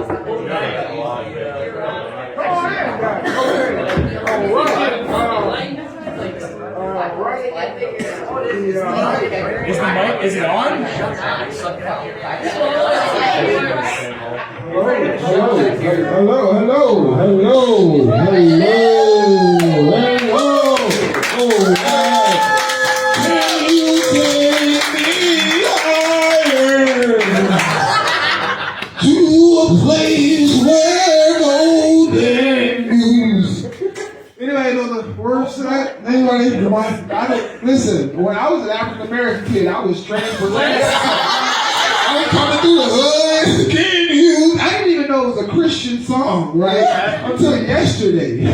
Is the mic, is it on? Hello. Oh, can you take me higher to a place where golden views? Anybody know the words to that? Anybody? Listen, when I was an African American kid, I was trained for that. I was coming through the hood. I didn't even know it was a Christian song, right? Until yesterday.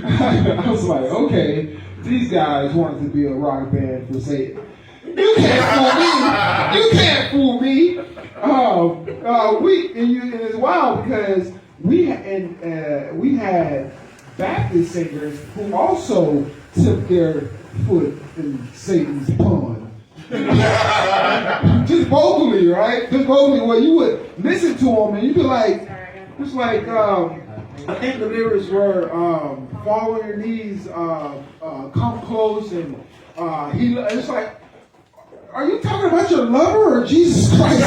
I was like, okay, these guys wanted to be a rock band for Satan. You can't fool me. And it's wild because we had Baptist singers who also took their foot in Satan's pond. Just vocally, right? Just vocally, where you would listen to them and you'd be like, it's like, I think the lyrics were, fall on your knees, come close, and it's like, are you talking about your lover or Jesus Christ?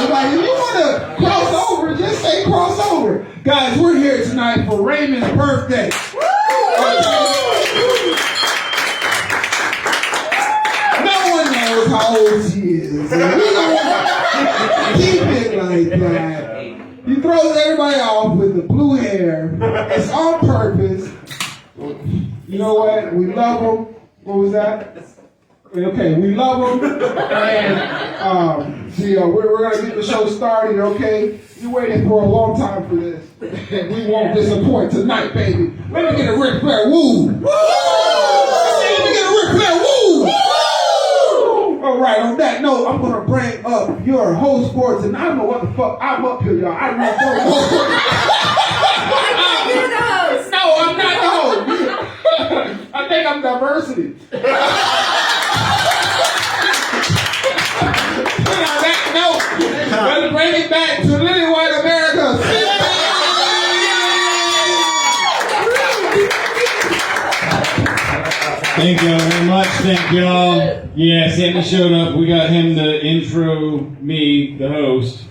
Like, if you want to cross over, just say cross over. Guys, we're here tonight for Reymun's birthday. No one knows how old she is. Keep it like that. He throws everybody off with the blue hair. It's on purpose. You know what? We love him. What was that? Okay, we love him. And we're going to get the show started, okay? You waited for a long time for this. And we won't disappoint tonight, baby. Let me get a Ric Flair woo! Woo! Let me get a Ric Flair woo! Woo! All right, on that note, I'm going to bring up your host for tonight. I don't know what the fuck. I'm up here, y'all. I really don't know. You're the host. No, I'm not the host. I think I'm diversity. On that note, let's bring it back to Little White America. Thank y'all very much. Thank y'all. Yeah, Sammy showed up. We got him to intro me, the host.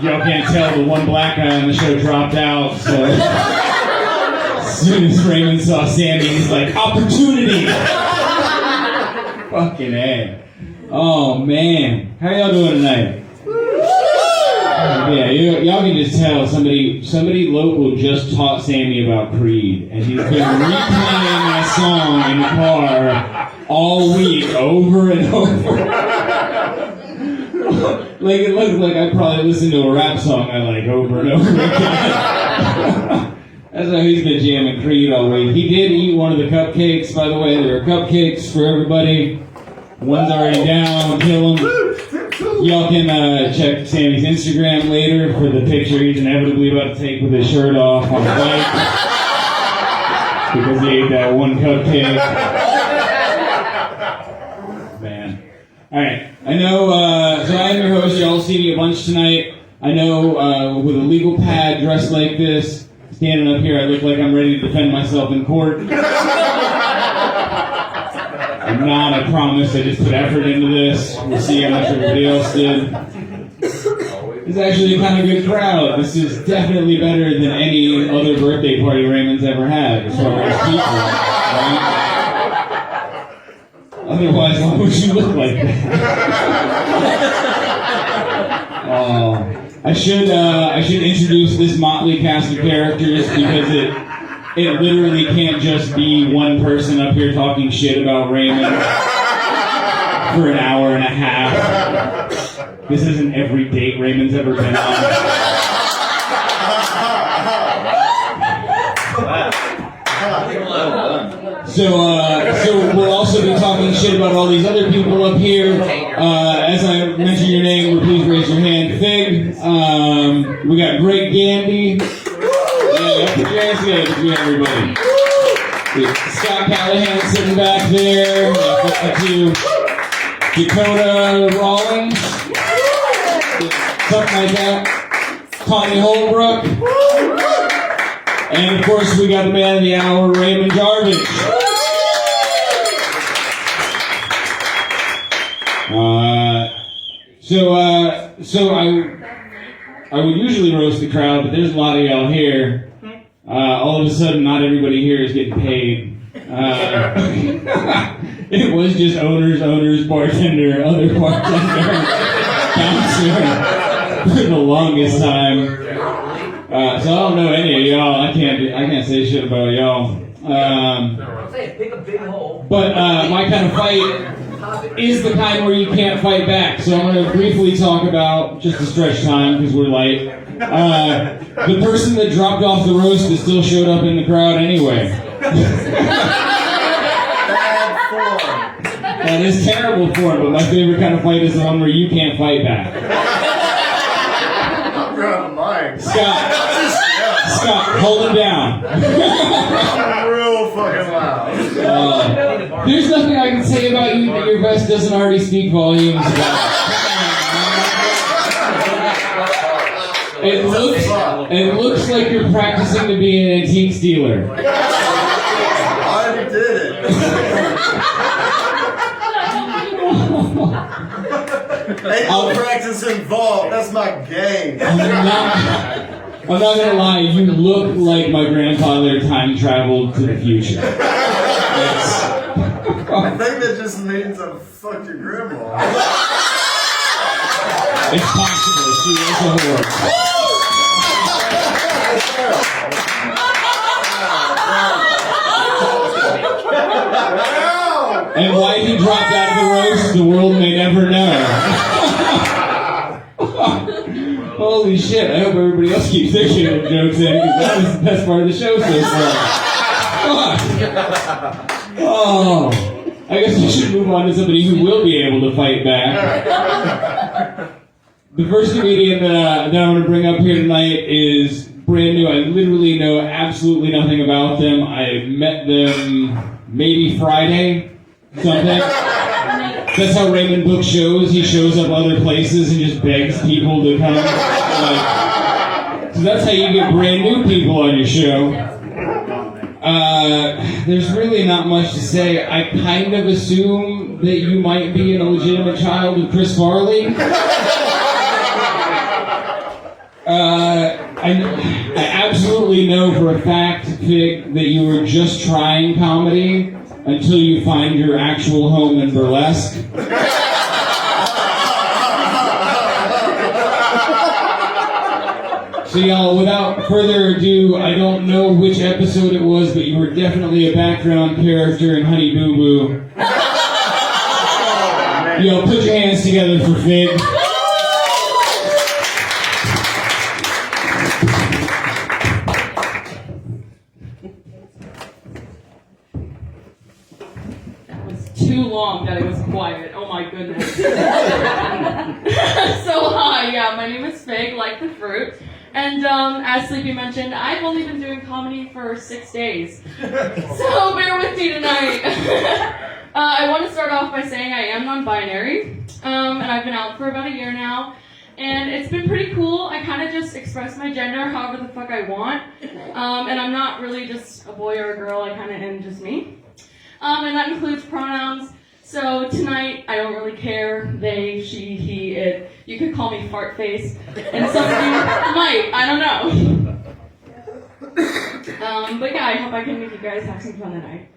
Y'all can't tell the one black guy on the show dropped out, so as soon as Reymun saw Sammy, he's like, opportunity! Fucking A. Oh, man. How y'all doing tonight? Yeah, y'all can just tell somebody local just taught Sammy about Creed, and he's been replaying that song in the car all week, over and over. Like, it looks like I probably listened to a rap song I like over and over again. That's how he's been jamming Creed all week. He did eat one of the cupcakes, by the way. There are cupcakes for everybody. One's already down, kill him. Y'all can check Sammy's Instagram later for the picture he's inevitably about to take with his shirt off on the bike. Because he ate that one cupcake. Man. Alright, I know, so I am your host. Y'all see me a bunch tonight. I know, with a legal pad dressed like this, standing up here, I look like I'm ready to defend myself in court. I'm not, I promise. I just put effort into this. We'll see how much everybody else did. It's actually a kind of good crowd. This is definitely better than any other birthday party Reymun's ever had, as far as people, right? Otherwise, why would you look like that? I should introduce this motley cast of characters because it literally can't just be one person up here talking shit about Reymun for an hour and a half. This isn't every date Reymun's ever been on. So we'll also be talking shit about all these other people up here. As I mention your name, please raise your hand. Fig. We got Great Gandy. Yeah, put your hands together between everybody. Scott Callahan sitting back there. Dakoda Rollins. something like that. Tawny Holbrook. And of course, we got the man of the hour, Reymun Jarbage. So I would usually roast the crowd, but there's a lot of y'all here. All of a sudden, not everybody here is getting paid. It was just owners, bartender, other bartender, bouncer for the longest time. So I don't know any of y'all. I can't say shit about y'all. Pick a big hole. But my kind of fight is the kind where you can't fight back. So I'm going to briefly talk about, just to stretch time because we're light, the person that dropped off the roast that still showed up in the crowd anyway. That is terrible form, but my favorite kind of fight is the one where you can't fight back. I'm grabbing mine. Scott, hold him down. I'm real fucking loud. There's nothing I can say about you that your vest doesn't already speak volumes about. It looks like you're practicing to be an antique dealer. I did it. Ain't no practice involved. That's my game. I'm not gonna lie, you look like my grandfather time traveled to the future. I think that just means I fucked your grandma. It's possible, she is a whore. And why he dropped out of the roast, the world may never know. Holy shit, I hope everybody else keeps their shit jokes in, because that was the best part of the show so far. Fuck. Oh, I guess we should move on to somebody who will be able to fight back. The first comedian that I want to bring up here tonight is brand new. I literally know absolutely nothing about them. I met them maybe Friday, something. That's how Reymun books shows. He shows up other places and just begs people to come. So that's how you get brand new people on your show. There's really not much to say. I kind of assume that you might be an illegitimate child of Chris Farley. I absolutely know for a fact, Fig, that you were just trying comedy until you find your actual home in burlesque. So y'all, without further ado, I don't know which episode it was, but you were definitely a background character in Honey Boo Boo. Y'all, put your hands together for Fig. Too long that it was quiet. Oh my goodness. So hi, yeah, my name is Fig, like the fruit. And as Sleepy mentioned, I've only been doing comedy for 6 days. So bear with me tonight. I want to start off by saying I am non-binary. And I've been out for about a year now. And it's been pretty cool. I kind of just express my gender however the fuck I want. And I'm not really just a boy or a girl, I kind of am just me. And that includes pronouns. So tonight, I don't really care. They, she, he, it. You could call me fart face. And some of you might. I don't know. But yeah, I hope I can make you guys have some fun tonight.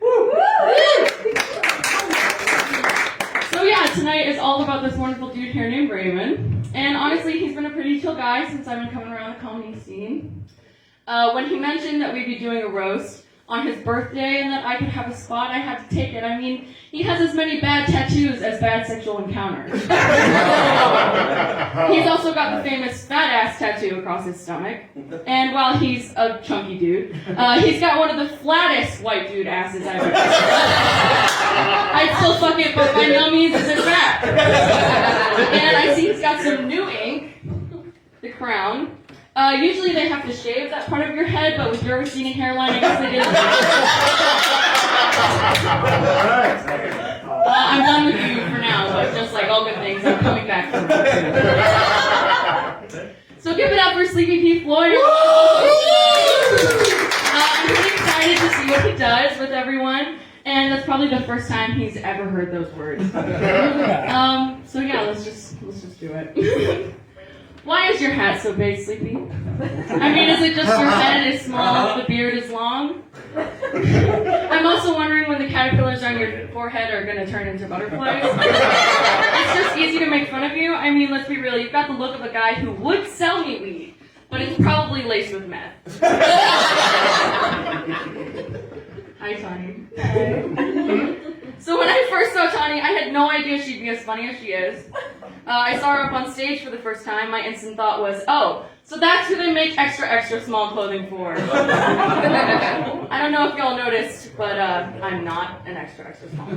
So yeah, tonight is all about this wonderful dude here named Reymun. And honestly, he's been a pretty chill guy since I've been coming around the comedy scene. When he mentioned that we'd be doing a roast on his birthday and that I could have a spot, I had to take it. I mean, he has as many bad tattoos as bad sexual encounters. He's also got the famous fat ass tattoo across his stomach. And while he's a chunky dude, he's got one of the flattest white dude asses I've ever seen. I'd still fuck it, but my nummies isn't fat. And I see he's got some new ink, the crown. Usually they have to shave that part of your head, but with your receding hairline, I guess they didn't. I'm done with you for now, but just like all good things, I'm coming back for So give it up for Sleepy Pete Floyd. I'm really excited to see what he does with everyone, and that's probably the first time he's ever heard those words. So yeah, let's just do it. Why is your hat so big, Sleepy? I mean, is it just your head is small, the beard is long? I'm also wondering when the caterpillars on your forehead are going to turn into butterflies. It's just easy to make fun of you. I mean, let's be real, you've got the look of a guy who would sell me weed, but it's probably laced with meth. Hi, Tawny. Hi. So when I first saw Tawny, I had no idea she'd be as funny as she is. I saw her up on stage for the first time. My instant thought was, oh, so that's who they make extra small clothing for. I don't know if y'all noticed, but I'm not an extra small.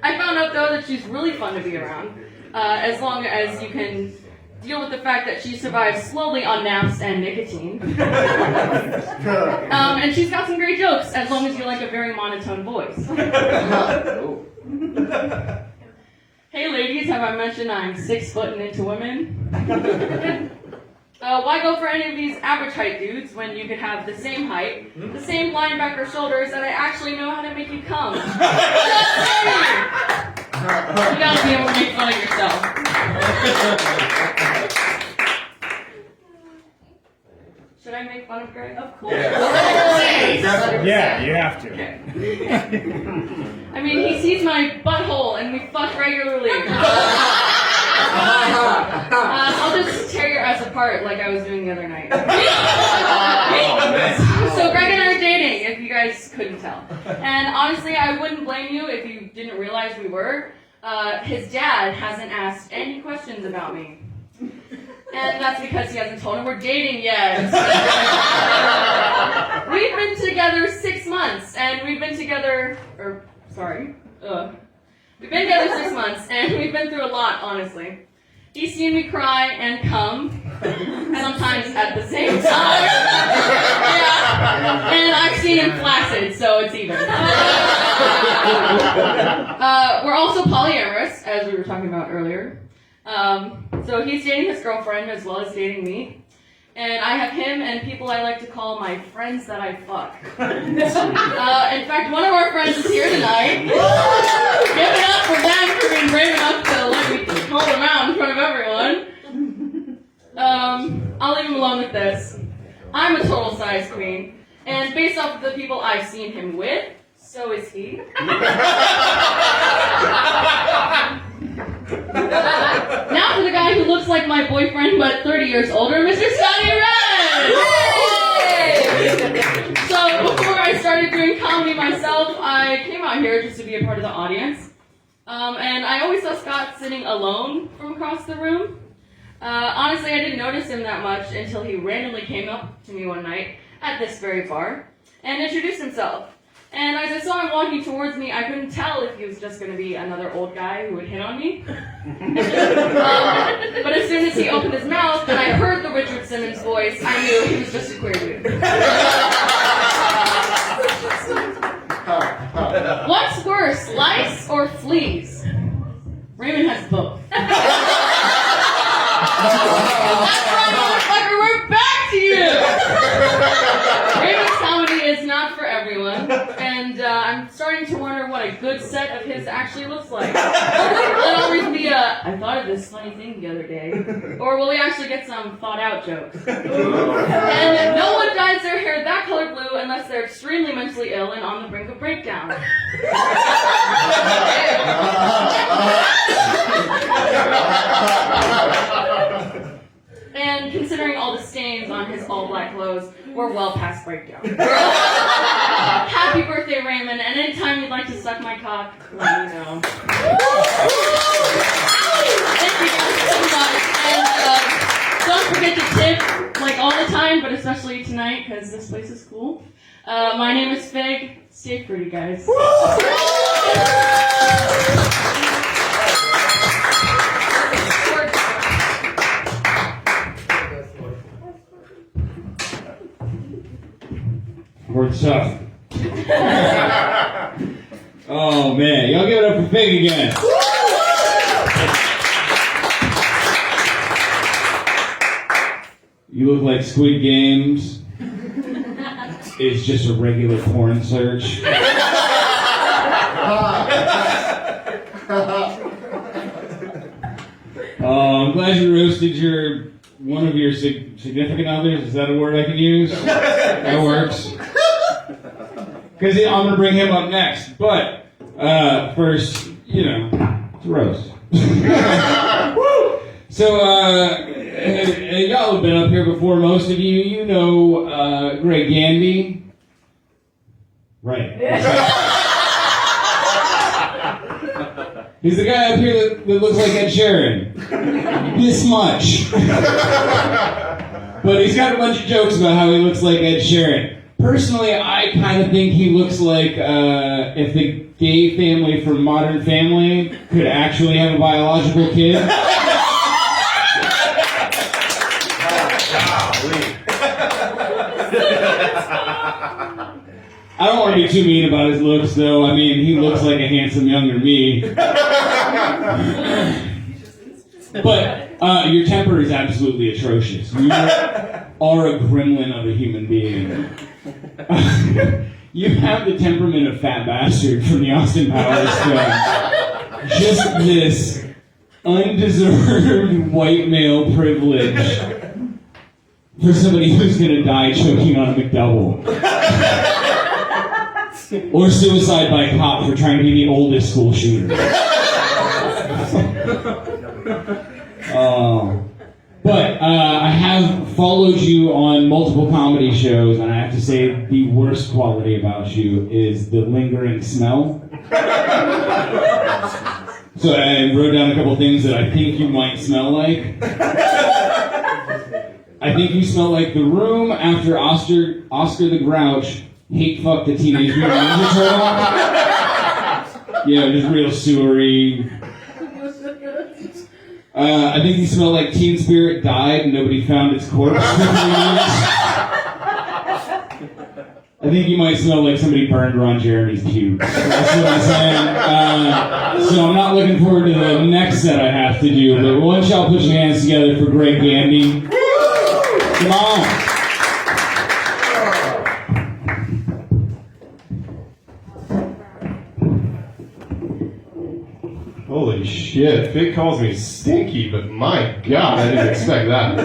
I found out, though, that she's really fun to be around, as long as you can deal with the fact that she survives slowly on naps and nicotine. And she's got some great jokes, as long as you like a very monotone voice. Hey ladies, have I mentioned I'm 6 foot and into women? Why go for any of these average height dudes when you could have the same height, the same linebacker shoulders, and I actually know how to make you come? You gotta be able to make fun of yourself. Should I make fun of Greg? Of course. Yeah, you have to. Okay. I mean, he sees my butthole and we fuck regularly. I'll just tear your ass apart like I was doing the other night. So Greg and I are dating, if you guys couldn't tell. And honestly, I wouldn't blame you if you didn't realize we were. His dad hasn't asked any questions about me. And that's because he hasn't told him we're dating yet. We've been together 6 months, and we've been together, we've been together 6 months, and we've been through a lot, honestly. He's seen me cry and come, sometimes at the same time. Yeah. And I've seen him flaccid, so it's even. We're also polyamorous, as we were talking about earlier. So he's dating his girlfriend as well as dating me. And I have him and people I like to call my friends that I fuck. In fact, one of our friends is here tonight. Give it up for them for being brave enough to let me call them out in front of everyone. I'll leave him alone with this. I'm a total size queen. And based off of the people I've seen him with, so is he. Now for the guy who looks like my boyfriend but 30 years older, Mr. Scotty Red! So before I started doing comedy myself, I came out here just to be a part of the audience. And I always saw Scott sitting alone from across the room. Honestly, I didn't notice him that much until he randomly came up to me one night at this very bar and introduced himself. And as I saw him walking towards me, I couldn't tell if he was just going to be another old guy who would hit on me. But as soon as he opened his mouth and I heard the Richard Simmons voice, I knew he was just a queer dude. What's worse, lice or fleas? Reymun has both. That's right, motherfucker, we're back to you! Reymun's comedy is not for everyone, and I'm starting to wonder what a good set of his actually looks like. Will it always be I thought of this funny thing the other day, or will we actually get some thought-out jokes? And no one dyes their hair that color blue unless they're extremely mentally ill and on the brink of breakdown. And considering all the stains on his all-black clothes, we're well past breakdown. Happy birthday, Reymun, and anytime you'd like to suck my cock, let me know. Thank you guys so much. And don't forget to tip, like all the time, but especially tonight, because this place is cool. My name is Fig. Stay pretty, guys. Word tough. Oh man, y'all give it up for Fig again. You look like Squid Games is just a regular porn search. I'm glad you roasted one of your significant others. Is that a word I can use? That works. Because I'm going to bring him up next. But first, it's a roast. So, y'all have been up here before. Most of you, you know Greg Gandy. Right. He's the guy up here that looks like Ed Sheeran. This much. But he's got a bunch of jokes about how he looks like Ed Sheeran. Personally, I kind of think he looks like if the gay family from Modern Family could actually have a biological kid. I don't want to be too mean about his looks, though. I mean, he looks like a handsome younger me. But your temper is absolutely atrocious. You are a gremlin of a human being. You have the temperament of Fat Bastard from the Austin Powers film. Just this undeserved white male privilege for somebody who's going to die choking on a McDouble. Or suicide by cop for trying to be the oldest school shooter. But I have followed you on multiple comedy shows, and I have to say the worst quality about you is the lingering smell. So I wrote down a couple things that I think you might smell like. I think you smell like the room after Oscar the Grouch hate fucked the Teenage Mutant Ninja Turtle. Yeah, just real sewery. I think you smell like Teen Spirit died and nobody found its corpse for 3 years. I think you might smell like somebody burned Ron Jeremy's pubes. That's what I'm saying. So I'm not looking forward to the next set I have to do, but why don't y'all put your hands together for Greg Gandy. Come on. Holy shit, Vic calls me stinky, but my God, I didn't expect that.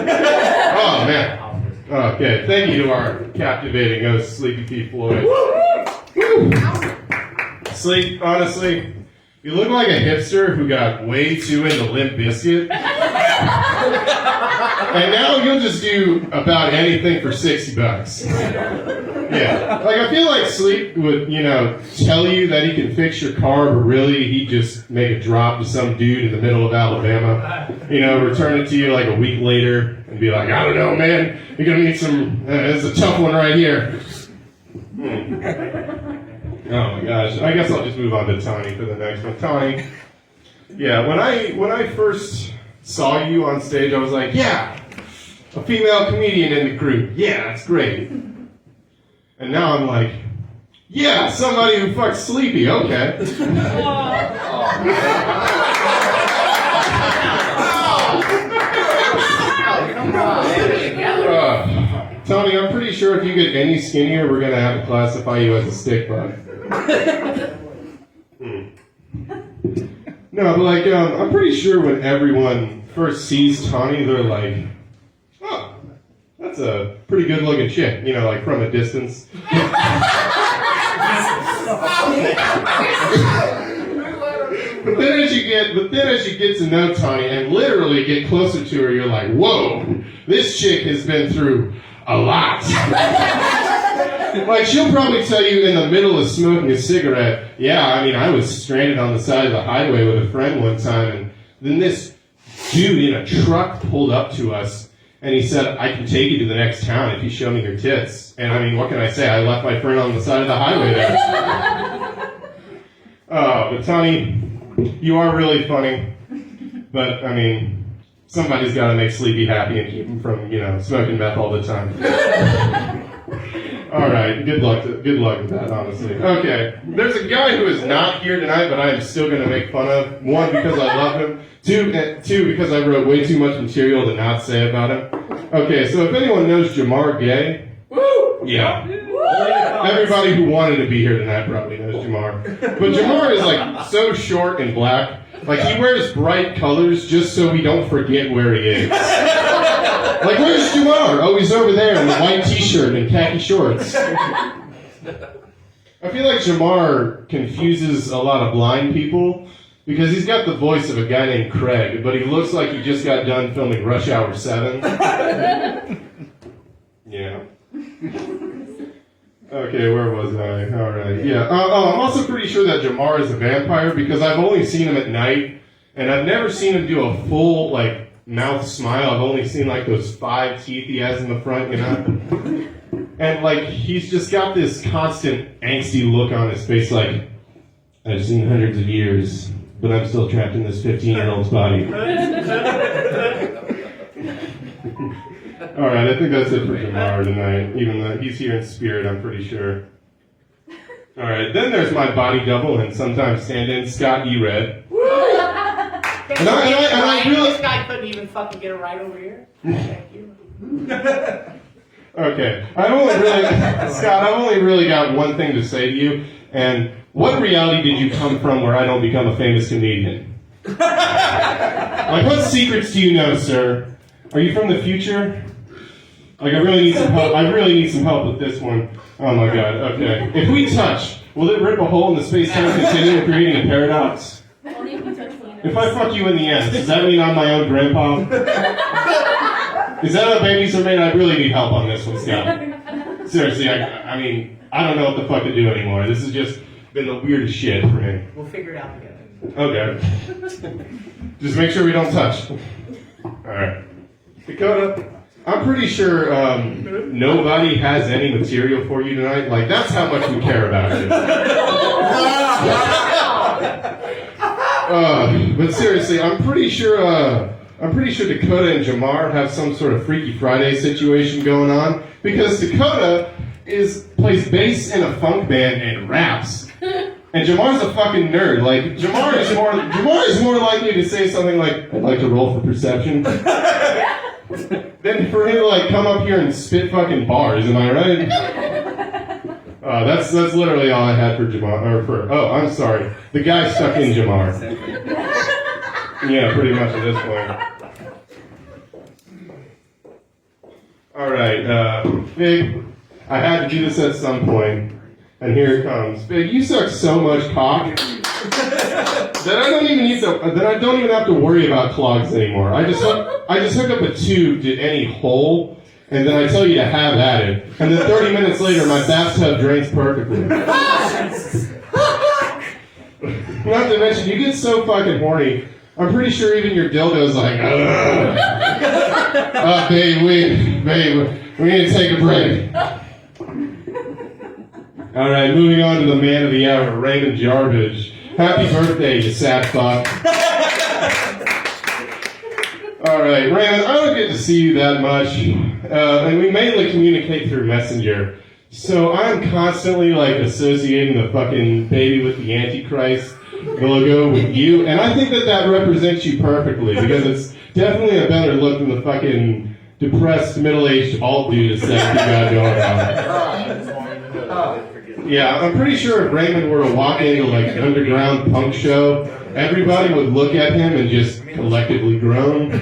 Oh, man. Okay, thank you to our captivating host, Sleepy P. Floyd. Sleep, honestly, you look like a hipster who got way too into Limp Bizkit. And now you'll just do about anything for $60. Yeah, like I feel like Sleep would, tell you that he can fix your car, but really he'd just make a drop to some dude in the middle of Alabama. Return it to you like a week later and be like, I don't know, man, you're gonna need some. It's a tough one right here. Oh my gosh, I guess I'll just move on to Tawny for the next one. Tawny, yeah, when I first saw you on stage, I was like, yeah, a female comedian in the group. Yeah, that's great. And now I'm like, yeah, somebody who fucks Sleepy, okay. Tony, I'm pretty sure if you get any skinnier, we're going to have to classify you as a stick bug. No, but I'm pretty sure when everyone first sees Tawny, they're like, oh, that's a pretty good looking chick, like from a distance. But then as you get to know Tawny and literally get closer to her, you're like, whoa, this chick has been through a lot. Like, she'll probably tell you in the middle of smoking a cigarette, yeah, I was stranded on the side of the highway with a friend one time, and then this dude in a truck pulled up to us, and he said, I can take you to the next town if you show me your tits. And what can I say? I left my friend on the side of the highway there. Oh, but Tawny, you are really funny. But, somebody's got to make Sleepy happy and keep him from, smoking meth all the time. All right, good luck with that, honestly. Okay, there's a guy who is not here tonight, but I am still going to make fun of. One, because I love him. Two, because I wrote way too much material to not say about him. Okay, so if anyone knows Jamar Gay, yeah. Everybody who wanted to be here tonight probably knows Jamar. But Jamar is like so short and black. Like he wears bright colors just so we don't forget where he is. Like, where's Jamar? Oh, he's over there in the white t-shirt and khaki shorts. I feel like Jamar confuses a lot of blind people because he's got the voice of a guy named Craig, but he looks like he just got done filming Rush Hour 7. Yeah. Okay, where was I? Alright, yeah. I'm also pretty sure that Jamar is a vampire because I've only seen him at night, and I've never seen him do a full, like, mouth smile. I've only seen, like, those 5 teeth he has in the front, you know? And, like, he's just got this constant angsty look on his face, like, I've seen hundreds of years, but I'm still trapped in this 15-year-old's body. Alright, I think that's it for Jamar tonight, even though he's here in spirit, I'm pretty sure. Alright, then there's my body double and sometimes stand-in, Scott E. Red. And I really... This guy couldn't even fucking get a ride over here. Thank you. Okay, Scott, I've only really got one thing to say to you, and what reality did you come from where I don't become a famous comedian? Like, what secrets do you know, sir? Are you from the future? Like, I really need some help. I really need some help with this one. Oh my god, okay. If we touch, will it rip a hole in the space-time continuum, creating a paradox? If I fuck you in the ass, does that mean I'm my own grandpa? Is that how babies are made? I really need help on this one, Scott. Seriously, I mean, I don't know what the fuck to do anymore. This has just been the weirdest shit for me. We'll figure it out together. Okay. Just make sure we don't touch. Alright. Dakoda, I'm pretty sure nobody has any material for you tonight. Like, that's how much we care about you. But seriously, I'm pretty sure Dakoda and Jamar have some sort of Freaky Friday situation going on because Dakoda plays bass in a funk band and raps. And Jamar's a fucking nerd. Like, Jamar is more likely to say something like, I'd like to roll for perception. Then for him to like come up here and spit fucking bars, am I right? That's literally all I had for Jamar. I'm sorry, the guy stuck in Jamar. Yeah, pretty much at this point. All right, Big. I had to do this at some point, and here it comes. Big, you suck so much cock that I don't even have to worry about clogs anymore. I just hook up a tube to any hole, and then I tell you to have at it. And then 30 minutes later, my bathtub drains perfectly. Not to mention, you get so fucking horny. I'm pretty sure even your dildo's like, babe, we need to take a break. All right, moving on to the man of the hour, Reymun Jarbage. Happy birthday, you sad fuck. Alright, Reymun, I don't get to see you that much, and we mainly communicate through Messenger. So I'm constantly, like, associating the fucking baby with the Antichrist logo with you, and I think that represents you perfectly, because it's definitely a better look than the fucking depressed, middle-aged alt dude aesthetic you got going on. Yeah, I'm pretty sure if Reymun were to walk into like an underground punk show, everybody would look at him and just collectively groan.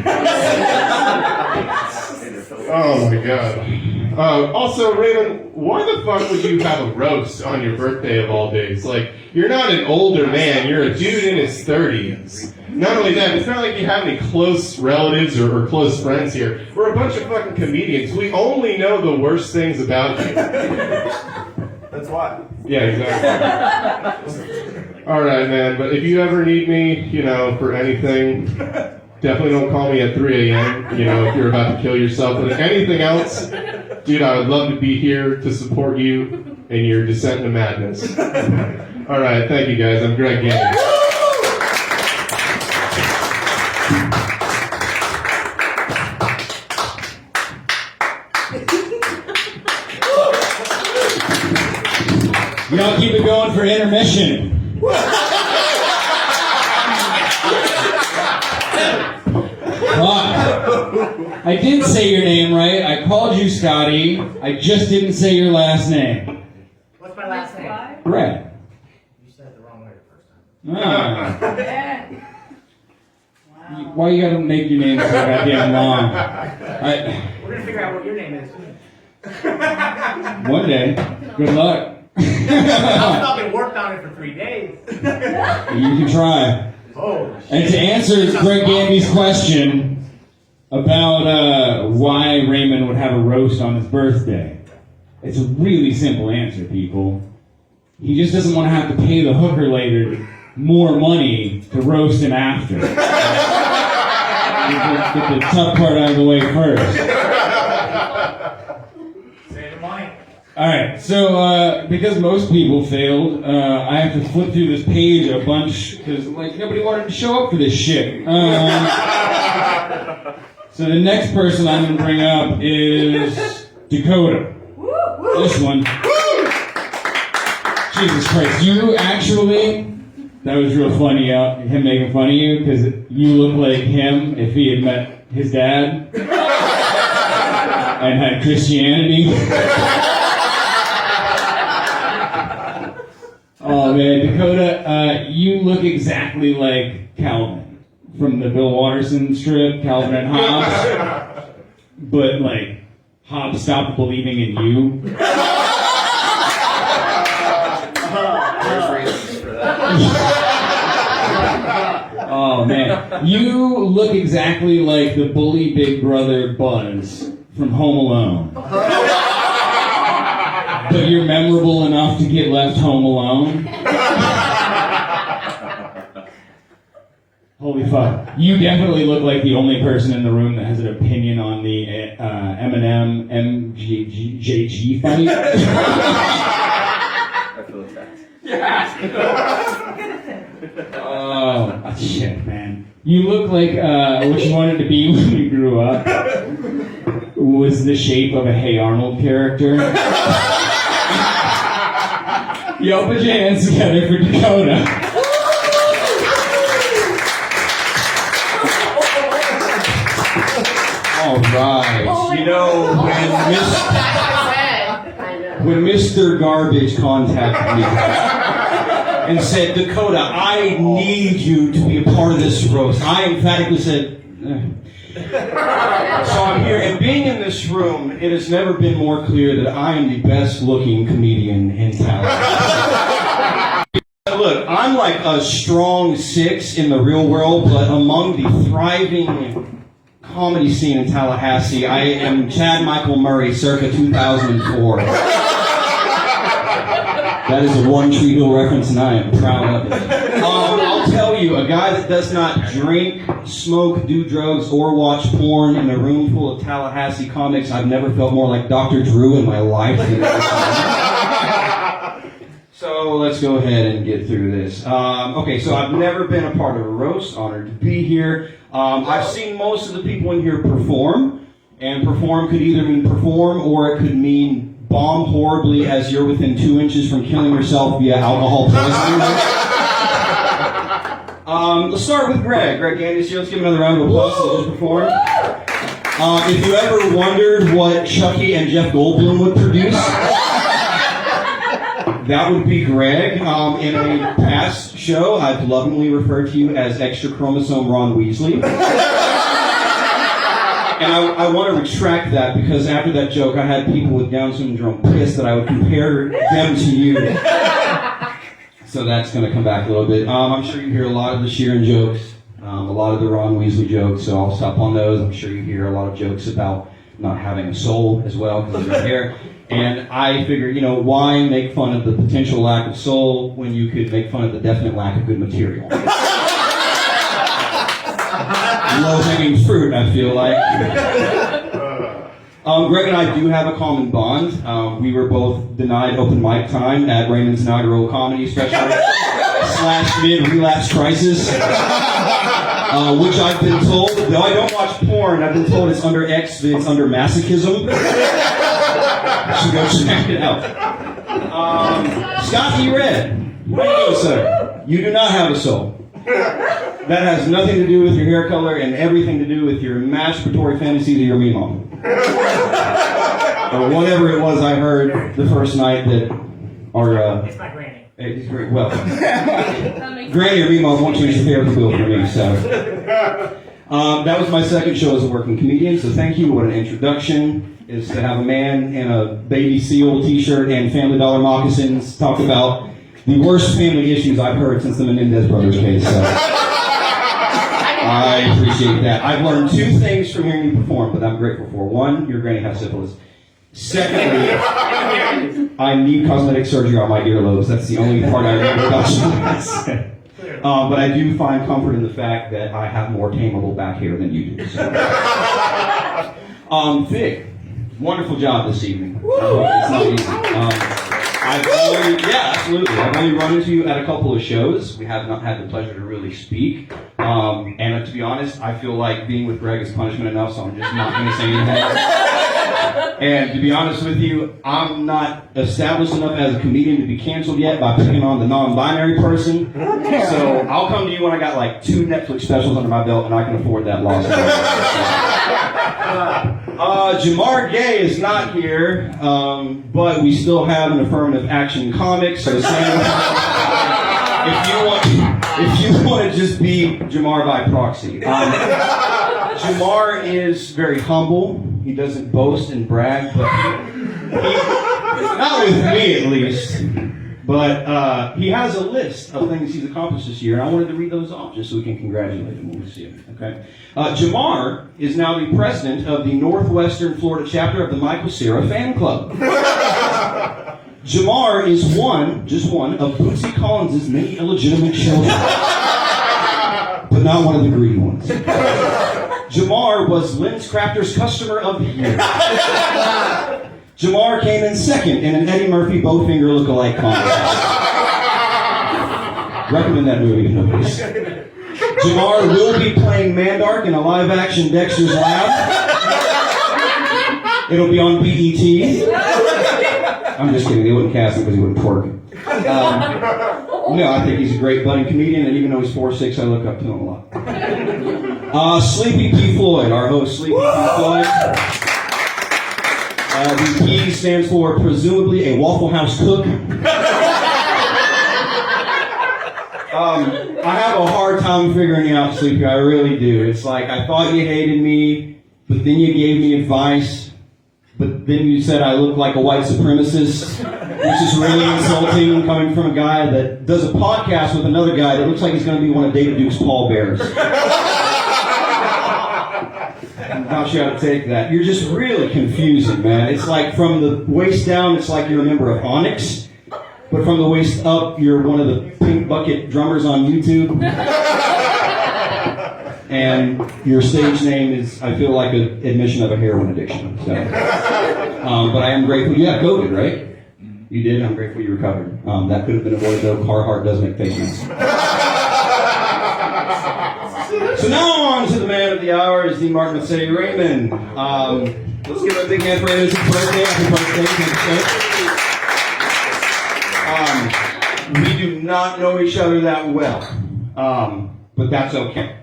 Oh my god. Also, Reymun, why the fuck would you have a roast on your birthday of all days? Like, you're not an older man, you're a dude in his 30s. Not only that, it's not like you have any close relatives or close friends here. We're a bunch of fucking comedians. We only know the worst things about you. That's why. Yeah, exactly. Alright, man, but if you ever need me, for anything, definitely don't call me at 3 a.m., if you're about to kill yourself. But if anything else, dude, I would love to be here to support you in your descent into madness. Alright, thank you guys. I'm Greg Gandy. Y'all keep it going for intermission. Fuck. I did say your name right. I called you Scotty. I just didn't say your last name. What's my last name? Brett. You said it the wrong way the first time. Ah. Why you gotta make your name so goddamn long? We're gonna figure out what your name is. One day. Good luck. I've not been worked on it for 3 days. You can try. Oh, And to answer Greg Gandy's question about why Reymun would have a roast on his birthday, it's a really simple answer, people. He just doesn't want to have to pay the hooker later more money to roast him after. Get the tough part out of the way first. save the money. Alright, so because most people failed, I have to flip through this page a bunch because like nobody wanted to show up for this shit. So the next person I'm going to bring up is Dakoda. This one. Jesus Christ, you actually, that was real funny, him making fun of you, because you look like him if he had met his dad and had Christianity. Oh man, Dakoda, you look exactly like Calvin from the Bill Watterson strip, Calvin and Hobbes, but like Hobbes stopped believing in you. Oh man, you look exactly like the bully big brother Buzz from Home Alone. But you're memorable enough to get left home alone. Holy fuck. You definitely look like the only person in the room that has an opinion on the Eminem MJG fight. I feel attacked. Oh, shit, man. You look like what you wanted to be when you grew up was the shape of a Hey Arnold character. Yo, put your hands together for Dakoda. All right. You know, when Mr. Garbage contacted me and said, Dakoda, I need you to be a part of this roast, I emphatically said, So I'm here, and being in this room, it has never been more clear that I am the best looking comedian in Tallahassee. Look, I'm like a strong 6 in the real world, but among the thriving comedy scene in Tallahassee, I am Chad Michael Murray, circa 2004. That is a One Tree Hill reference, and I am proud of it. I'll tell you, a guy that does not drink, smoke, do drugs, or watch porn in a room full of Tallahassee comics, I've never felt more like Dr. Drew in my life. So let's go ahead and get through this. Okay, so I've never been a part of a roast, honored to be here. I've seen most of the people in here perform, and perform could either mean perform or it could mean bomb horribly as you're within 2 inches from killing yourself via alcohol poisoning. Let's start with Greg. Greg Gandy, so let's give him another round of applause to just perform. If you ever wondered what Chucky and Jeff Goldblum would produce, that would be Greg. In a past show, I've lovingly referred to you as extra chromosome Ron Weasley. And I want to retract that because after that joke, I had people with Down syndrome pissed that I would compare them to you. So that's going to come back a little bit. I'm sure you hear a lot of the Sheeran jokes, a lot of the Ron Weasley jokes, so I'll stop on those. I'm sure you hear a lot of jokes about not having a soul as well because of your hair. And I figured, why make fun of the potential lack of soul when you could make fun of the definite lack of good material? Low-hanging fruit, I feel like. Greg and I do have a common bond. We were both denied open mic time at Reymun's inaugural comedy special / mid-relapse crisis, which I've been told, though I don't watch porn, I've been told it's under X, it's under masochism. You should go check it out. Scott E. Red, how you doing, sir? You do not have a soul. That has nothing to do with your hair color and everything to do with your masturbatory fantasies of your meemaw. Or whatever it was I heard the first night that, or It's my granny. it's great. Well, Granny or meemaw won't change the therapy bill for me, so. That was my second show as a working comedian, so thank you. What an introduction is to have a man in a baby seal t-shirt and Family Dollar moccasins talk about the worst family issues I've heard since the Menendez brothers case. So. I appreciate that. I've learned two things from hearing you perform that I'm grateful for. One, your granny has syphilis. Secondly, I need cosmetic surgery on my earlobes. That's the only part I remember about you. But I do find comfort in the fact that I have more tameable back hair than you do. So. Fig, wonderful job this evening. It's not easy. Absolutely. I've only run into you at a couple of shows. We have not had the pleasure to really speak. And to be honest, I feel like being with Greg is punishment enough, so I'm just not going to say anything. And to be honest with you, I'm not established enough as a comedian to be canceled yet by picking on the non-binary person. So I'll come to you when I got like 2 Netflix specials under my belt and I can afford that loss. Jamar Gay is not here, but we still have an affirmative action comic. So Sam, if you want to just be Jamar by proxy. Jamar is very humble. He doesn't boast and brag, but he not with me at least. But he has a list of things he's accomplished this year, and I wanted to read those off just so we can congratulate him when we see him. Okay. Jamar is now the president of the Northwestern Florida chapter of the Michael Cera fan club. Jamar is just one of Bootsy Collins' many illegitimate children, but not one of the greedy ones. Jamar was Lens Crafter's Customer of the Year. Jamar came in second in an Eddie Murphy Bowfinger lookalike contest. Recommend that movie to nobody. Jamar will be playing Mandark in a live-action Dexter's Lab. It'll be on BET. I'm just kidding. They wouldn't cast him because he wouldn't twerk. No, I think he's a great budding comedian, and even though he's 4'6", I look up to him a lot. Sleepy P. Floyd, our host, Sleepy P. Floyd. The P stands for presumably a Waffle House cook. I have a hard time figuring you out, Sleepy. I really do. It's like I thought you hated me, but then you gave me advice, but then you said I look like a white supremacist, which is really insulting coming from a guy that does a podcast with another guy that looks like he's going to be one of David Duke's pallbearers. I'm not sure how to take that. You're just really confusing, man. It's like from the waist down, it's like you're a member of Onyx, but from the waist up, you're one of the Pink Bucket drummers on YouTube. And your stage name is, I feel like, an admission of a heroin addiction. So. But I am grateful. You had COVID, right? You did. I'm grateful you recovered. That could have been avoided, though. Carhartt does make face masks. So now on to the man of the hour is the Martin would say, Reymun. Let's give a big hand for Reymun. It's his birthday. Happy birthday. We do not know each other that well, but that's okay.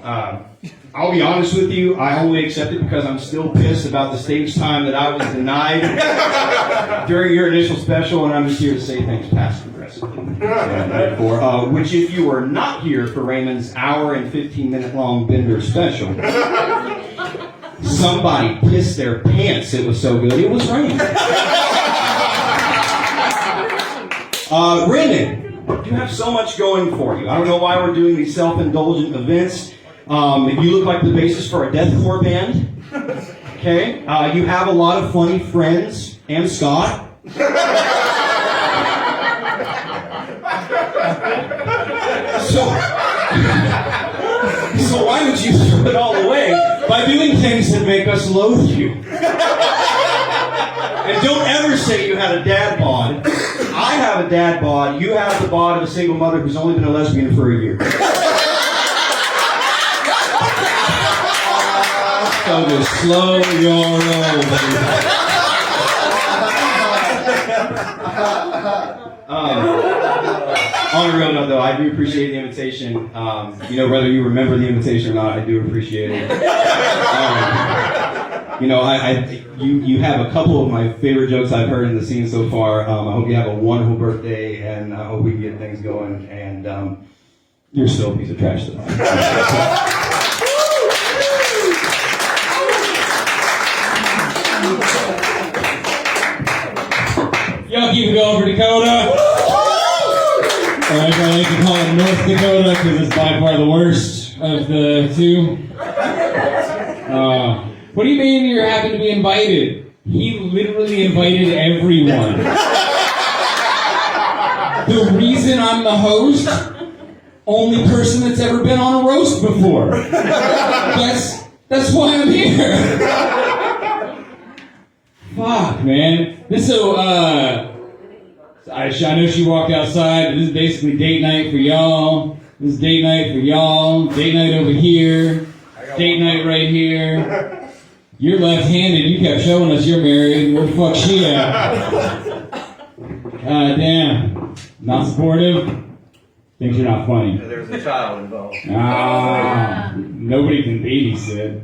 I'll be honest with you, I only accept it because I'm still pissed about the stage time that I was denied during your initial special, and I'm just here to say thanks past aggressively. Which if you were not here for Reymun's hour and 15-minute long Bender special, somebody pissed their pants, it was so good. It was Reymun. Reymun, you have so much going for you. I don't know why we're doing these self-indulgent events. You look like the bassist for a deathcore band. Okay? You have a lot of funny friends and Scott. So why would you throw it all away by doing things that make us loathe you? And don't ever say you had a dad bod. I have a dad bod. You have the bod of a single mother who's only been a lesbian for a year. So just slow your roll, baby. On a real note, though, I do appreciate the invitation. Whether you remember the invitation or not, I do appreciate it. You have a couple of my favorite jokes I've heard in the scene so far. I hope you have a wonderful birthday, and I hope we can get things going. And you're still a piece of trash, though. Y'all keep it going for Dakota. I like to call it North Dakota because it's by far the worst of the two. What do you mean you happen to be invited? He literally invited everyone. The reason I'm the host, only person that's ever been on a roast before. That's why I'm here. Fuck, man. I know she walked outside. This is basically date night for y'all. This is date night for y'all. Date night over here. Date night right here. You're left-handed. You kept showing us you're married. Where the fuck's she at? Damn. Not supportive? Thinks you're not funny. There's a child involved. Nobody can babysit.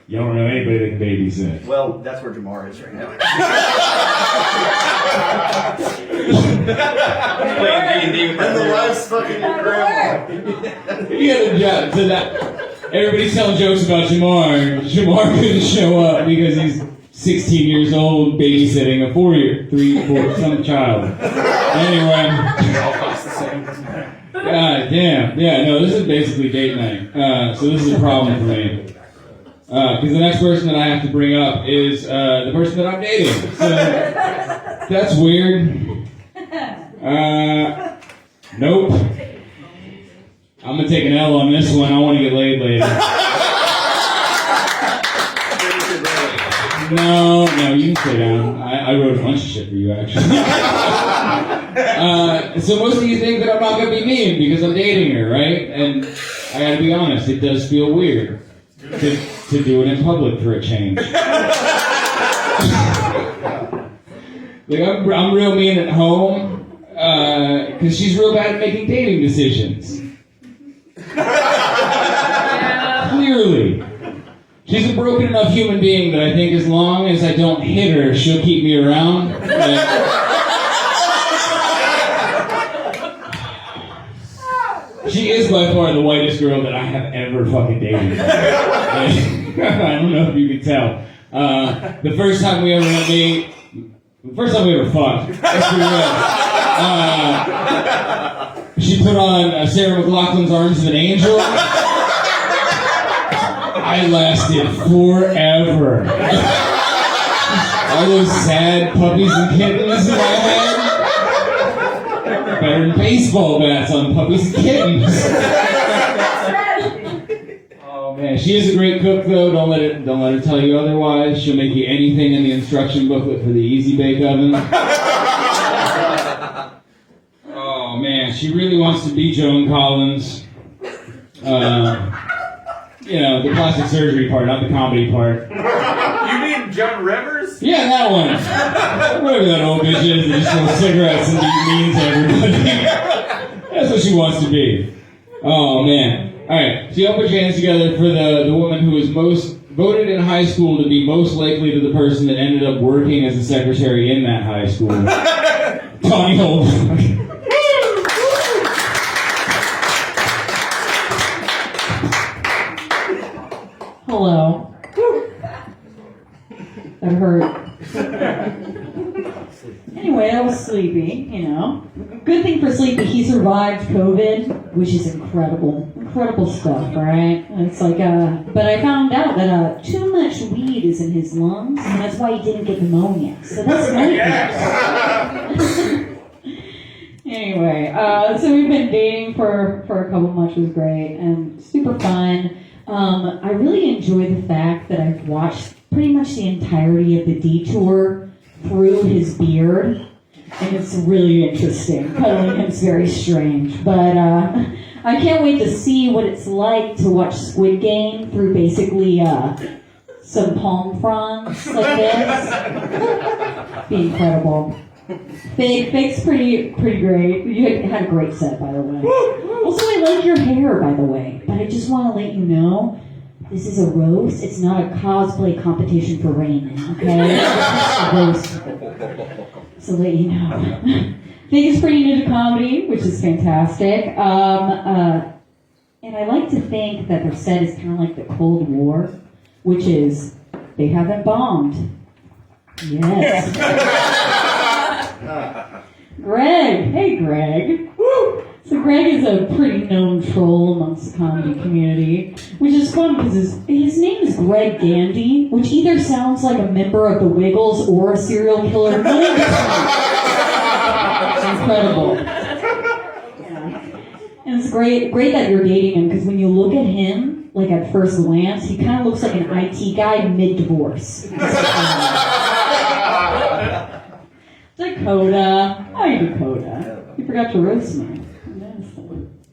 You don't know anybody that can babysit. Well, that's where Jamar is right now. Playing D&D with and the wife's fucking your grandma. You got a job. So that everybody's telling jokes about Jamar. Jamar couldn't show up because he's 16 years old babysitting a 3-4 child. Anyway. God damn. Yeah, no, this is basically date night. So this is a problem for me. Because the next person that I have to bring up is the person that I'm dating. So that's weird. Nope. I'm gonna take an L on this one. I want to get laid later. No, you can sit down. I wrote a bunch of shit for you, actually. So most of you think that I'm not gonna be mean because I'm dating her, right? And I gotta be honest, it does feel weird to do it in public for a change. Like I'm real mean at home because she's real bad at making dating decisions. Clearly. She's a broken enough human being that I think as long as I don't hit her, she'll keep me around. She is by far the whitest girl that I have ever fucking dated. I don't know if you can tell. The first time we ever fucked, that's pretty good. She put on Sarah McLachlan's Arms of an Angel. I lasted forever. All those sad puppies and kittens in my head. Better than baseball bats on puppies and kittens. Oh man, she is a great cook though. Don't let her tell you otherwise. She'll make you anything in the instruction booklet for the Easy Bake Oven. Oh man, she really wants to be Joan Collins. The plastic surgery part, not the comedy part. You mean Joan Rivers? Yeah, that one. Whatever that old bitch is that just smokes cigarettes and be mean to everybody. That's what she wants to be. Oh, man. Alright, so y'all put your hands together for the woman who was most voted in high school to be most likely to the person that ended up working as a secretary in that high school. Tawny Holbrook. Hello. That hurt. Anyway, I was sleepy, Good thing for Sleepy, he survived COVID, which is incredible. Incredible stuff, right? It's like, but I found out that too much weed is in his lungs, and that's why he didn't get pneumonia. So that's nice. Anyway, so we've been dating for a couple months, which was great, and super fun. I really enjoy the fact that I've watched pretty much the entirety of the detour through his beard, and it's really interesting. Cuddling him's very strange, but I can't wait to see what it's like to watch Squid Game through basically some palm fronds like this. Be incredible. Fake's pretty great. You had a great set, by the way. Also, I like your hair, by the way. But I just want to let you know, this is a roast. It's not a cosplay competition for Reymun, okay? It's a roast. So let you know. Fake is pretty new to comedy, which is fantastic. And I like to think that their set is kind of like the Cold War, which is, they haven't bombed. Yes. Greg. Hey, Greg. Woo! So Greg is a pretty known troll amongst the comedy community, which is fun because his name is Greg Gandy, which either sounds like a member of the Wiggles or a serial killer. It's incredible. Yeah. And it's great that you're dating him, because when you look at him, like at first glance, he kind of looks like an IT guy mid-divorce. Dakoda. Hi, Dakoda. You forgot to roast me.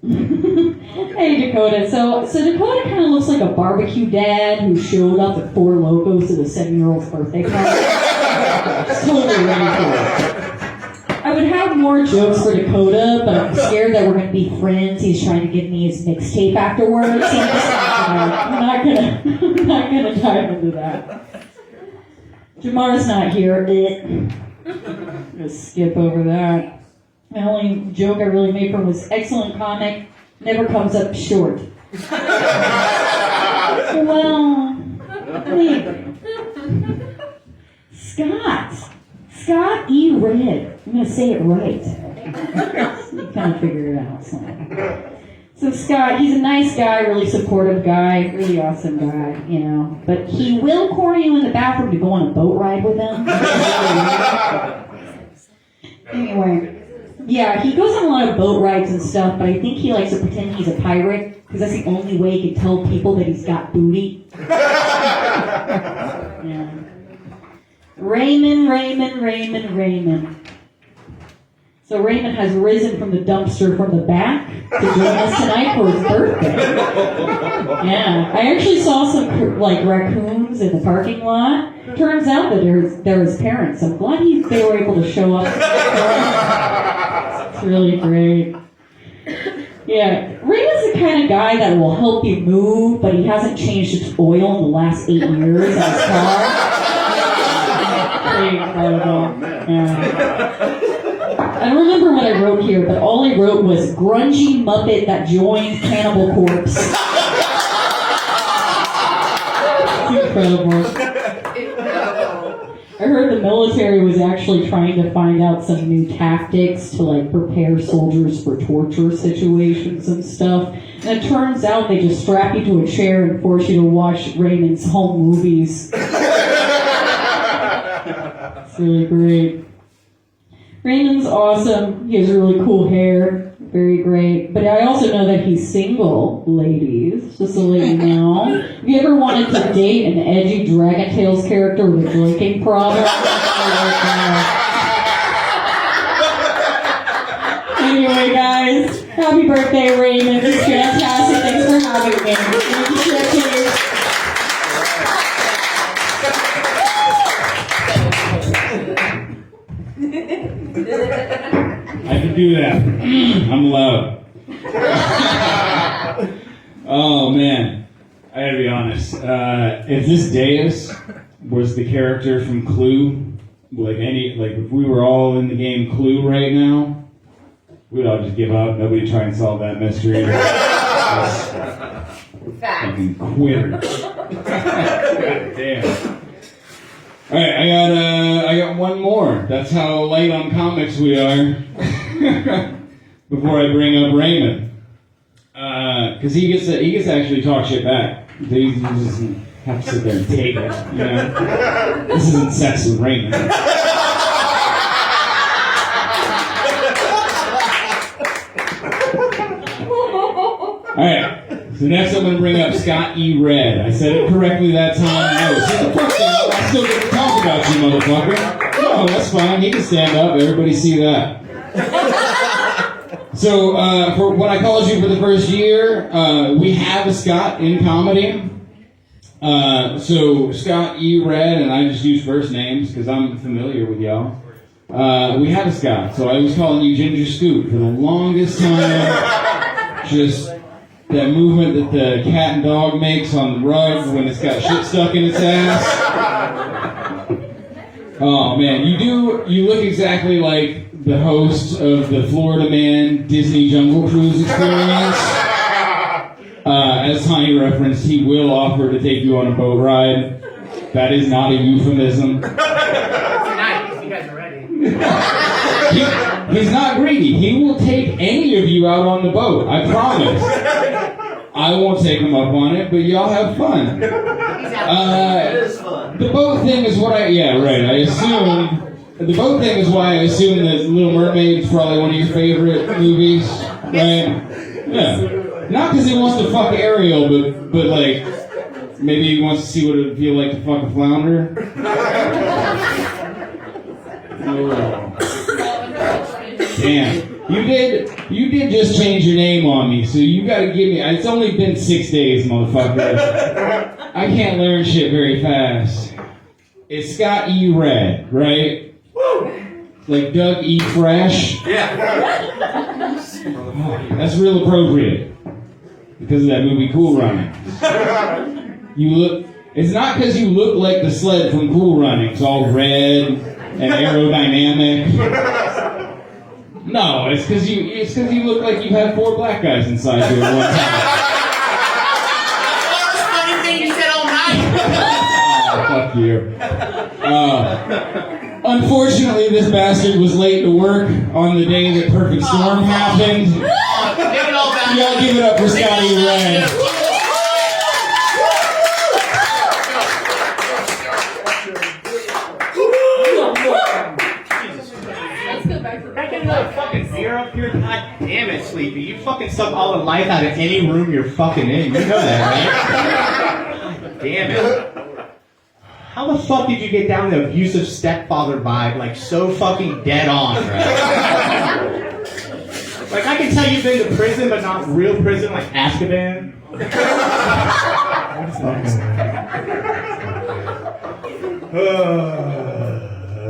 Hey, Dakoda. So Dakoda kind of looks like a barbecue dad who showed up at Four Locos to the 7-year-old's birthday party. Just totally ready for it. I would have more jokes for Dakoda, but I'm scared that we're going to be friends. He's trying to give me his mixtape afterwards. So I'm not gonna dive into that. Jamar's not here. Just skip over that. The only joke I really made from was excellent comic, never comes up short. Well, maybe. Scott E. Red. I'm going to say it right. You kind of figure it out. So Scott, he's a nice guy, really supportive guy, really awesome guy, you know. But he will corner you in the bathroom to go on a boat ride with him. Anyway. Yeah, he goes on a lot of boat rides and stuff, but I think he likes to pretend he's a pirate, because that's the only way he can tell people that he's got booty. Yeah. Reymun. So Reymun has risen from the dumpster from the back to join us tonight for his birthday. Yeah, I actually saw some raccoons in the parking lot. Turns out that they're his parents. I'm glad they were able to show up. It's really great. Yeah, Reymun's the kind of guy that will help you move, but he hasn't changed its oil in the last 8 years on his car. Pretty incredible. Yeah. I don't remember what I wrote here, but all I wrote was grungy Muppet that joined Cannibal Corpse. It's incredible. I heard the military was actually trying to find out some new tactics to prepare soldiers for torture situations and stuff. And it turns out they just strap you to a chair and force you to watch Reymun's home movies. It's really great. Reymun's awesome. He has really cool hair. Very great. But I also know that he's single, ladies, just to let you know. If you ever wanted to date an edgy Dragon Tales character with a drinking problem, anyway, guys, happy birthday, Reymun. It's fantastic. Thanks for having me. Thank you, Shifties. I can do that. I'm loud. Oh man, I gotta be honest. If this Deus was the character from Clue, if we were all in the game Clue right now, we'd all just give up. Nobody try and solve that mystery. Fucking quitters. God damn. All right, I got one more. That's how light on comics we are. Before I bring up Reymun, because he gets to actually talk shit back. He doesn't have to sit there and take it. You know, this isn't sex with Reymun. All right. So next I'm going to bring up Scott E. Red. I said it correctly that time. No, see the fuck thing. I still get to talk about you, motherfucker. Oh, that's fine. He can stand up. Everybody see that. So, for what I called you for the first year, we have a Scott in comedy. So Scott E. Red, and I just use first names because I'm familiar with y'all. We had a Scott, so I was calling you Ginger Scoot for the longest time. Just that movement that the cat and dog makes on the rug when it's got shit stuck in its ass. Oh man, you look exactly like the host of the Florida Man Disney Jungle Cruise experience. As Tawny referenced, he will offer to take you on a boat ride. That is not a euphemism. Tonight, if you guys are ready. He's not greedy. He will take any of you out on the boat. I promise. I won't take him up on it, but y'all have fun. It is fun. The boat thing is what I assume. The boat thing is why I assume that Little Mermaid is probably one of your favorite movies, right? Yeah. Not because he wants to fuck Ariel, but like, maybe he wants to see what it would feel like to fuck a flounder. Oh. Damn. You did just change your name on me, so you gotta give me, it's only been 6 days, motherfucker. I can't learn shit very fast. It's Scott E. Red, right? Like Doug E. Fresh? Yeah. That's real appropriate. Because of that movie Cool Runnings. It's not because you look like the sled from Cool Runnings, all red and aerodynamic. No, it's because you look like you had 4 black guys inside you at one time. Funny thing you said all night. Oh, fuck you. Unfortunately, this bastard was late to work on the day that Perfect Storm happened. Y'all give it up for Scotty Ray. Let's go back to the Back into the fucking beer up here. God damn it, Sleepy. You fucking suck all the life out of any room you're fucking in. You know that, right? Damn it. How the fuck did you get down the abusive stepfather vibe, like, so fucking dead on, right? Like, I can tell you've been to prison, but not real prison, like Azkaban.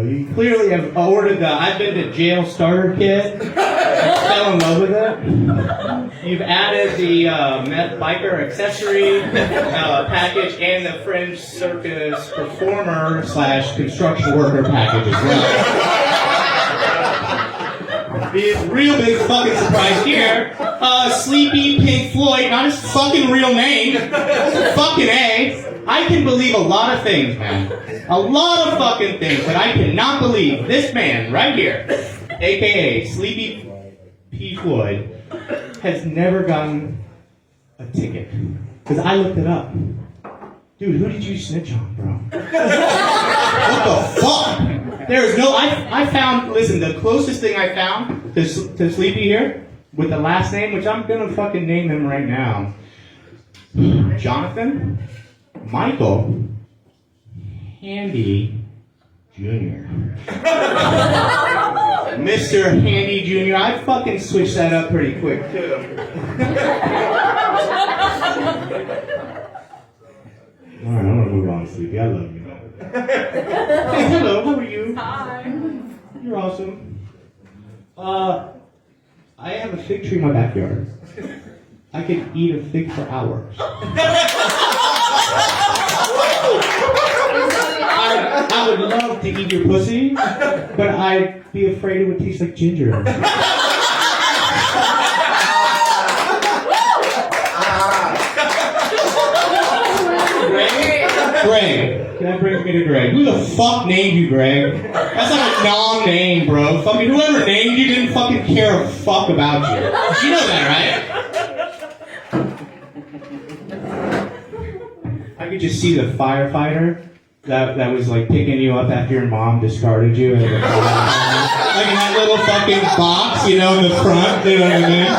You clearly have ordered the I've been to jail starter kit. Fell in love with it. You've added the meth biker accessory package and the Fringe Circus performer / construction worker package as well. The real big fucking surprise here, Sleepy Pink Floyd, not his fucking real name. Fucking A. I can believe a lot of things, man. A lot of fucking things, but I cannot believe this man right here, aka Sleepy P. Floyd, has never gotten a ticket. Because I looked it up. Dude, who did you snitch on, bro? What the fuck? There is no, I found, listen, the closest thing I found to Sleepy here, with the last name, which I'm gonna fucking name him right now. Jonathan Michael Handy Jr. Mr. Handy Jr. I fucking switched that up pretty quick, too. Alright, I'm gonna move on, Sleepy. I love you. Hey, hello, how are you? Hi. You're awesome. I have a fig tree in my backyard. I could eat a fig for hours. I would love to eat your pussy, but I'd be afraid it would taste like ginger. Greg. That brings me to Greg. Who the fuck named you Greg? That's not a non-name, bro. Fucking whoever named you didn't fucking care a fuck about you. You know that, right? I could just see the firefighter that was like picking you up after your mom discarded you. Like in that little fucking box, you know, in the front. You know what I mean?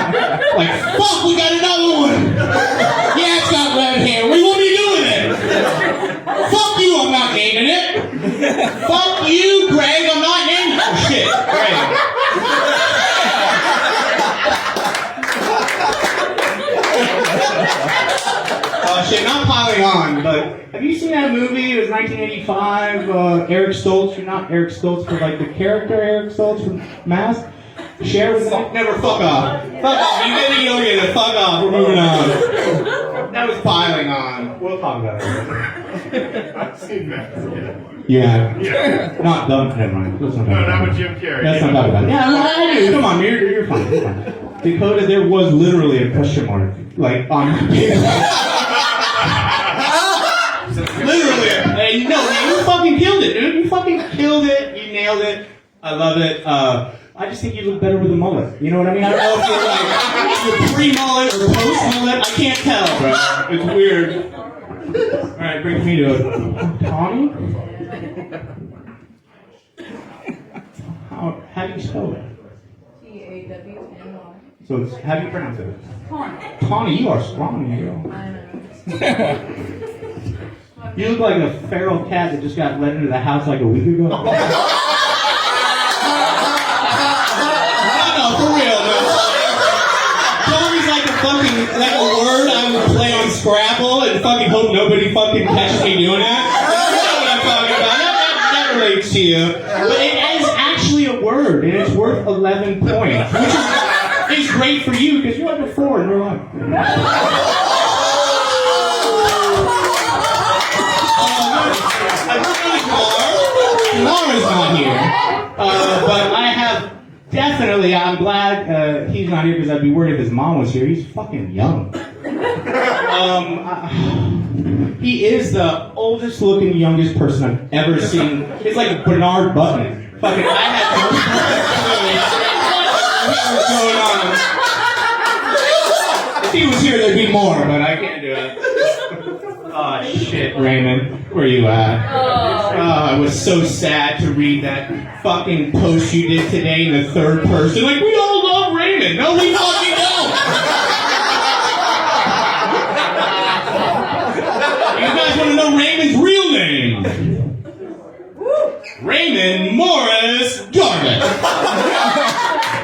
Like, fuck, we got another one. Yeah, it's got red hair. We won't be doing it. Fuck you, I'm not naming it. Fuck you, Greg, I'm not naming it. Oh, shit, Greg. Oh, shit, not piling on, but that movie. It was 1985. Eric Stoltz. You're not Eric Stoltz, but like the character Eric Stoltz from Mask. Cher was in it. Never fuck off. Fuck off. You didn't know it. Fuck off. We're moving on. That was piling on. We'll talk about it. I've seen that. Yeah. Yeah. Not done. Never mind. Let's not talk No, about not it. with Jim Carrey. Let's not talk about it. Yeah, I do. Come on, you're fine. You're fine. Dakota, there was literally a question mark. Like, on literally. Hey, no, you fucking killed it, dude. You fucking killed it. You nailed it. I love it. I just think you look better with a mullet. You know what I mean? I don't know if you're like pre-mullet or post-mullet. I can't tell, bro. It's weird. All right, brings me to Tawny. How do you spell it? T-A-W-N-Y. So it's, how do you pronounce it? Tawny. Tawny, you are strong, girl. I know. You look like a feral cat that just got let into the house like a week ago. No, for real, man. Tawny's like a word I would play on Scrabble and fucking hope nobody fucking catches me doing it. You know what I'm talking about. That relates to you. But it is actually a word, and it's worth 11 points, which is great for you because you have a 4 in real life. Laura's not here, but I have definitely, I'm glad he's not here because I'd be worried if his mom was here. He's fucking young. He is the oldest looking, youngest person I've ever seen. It's like Bernard Button. Fucking, I had no clue what was going on. If he was here, there'd be more, but I can't do it. Oh shit, Raymond, where you at? I was so sad to read that fucking post you did today in the third person. Like, we all love Raymond. No, we fucking don't. You guys want to know Raymond's real name? Raymond Morris Jarbage.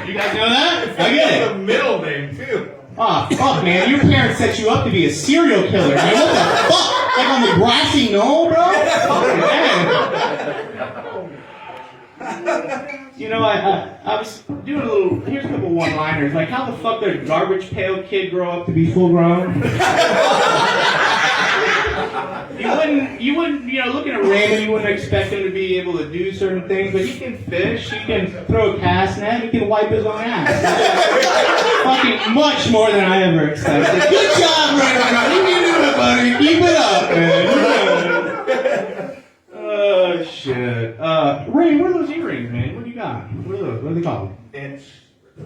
You guys know that? I get it. The middle name, too. Oh, fuck, man. Your parents set you up to be a serial killer, man. What the fuck? Like on the grassy knoll, bro? Man. You know, I was doing a little, here's a couple one-liners. Like, how the fuck did a garbage pail kid grow up to be full grown? You wouldn't, you know, looking at Raymond, you wouldn't expect him to be able to do certain things, but he can fish, he can throw a cast net, he can wipe his own ass. Fucking much more than I ever expected. Good job, Raymond. You can do it, buddy. Keep it up, man. Oh, shit. Ray, what are those earrings, man? What do you got? What are those? What are they called?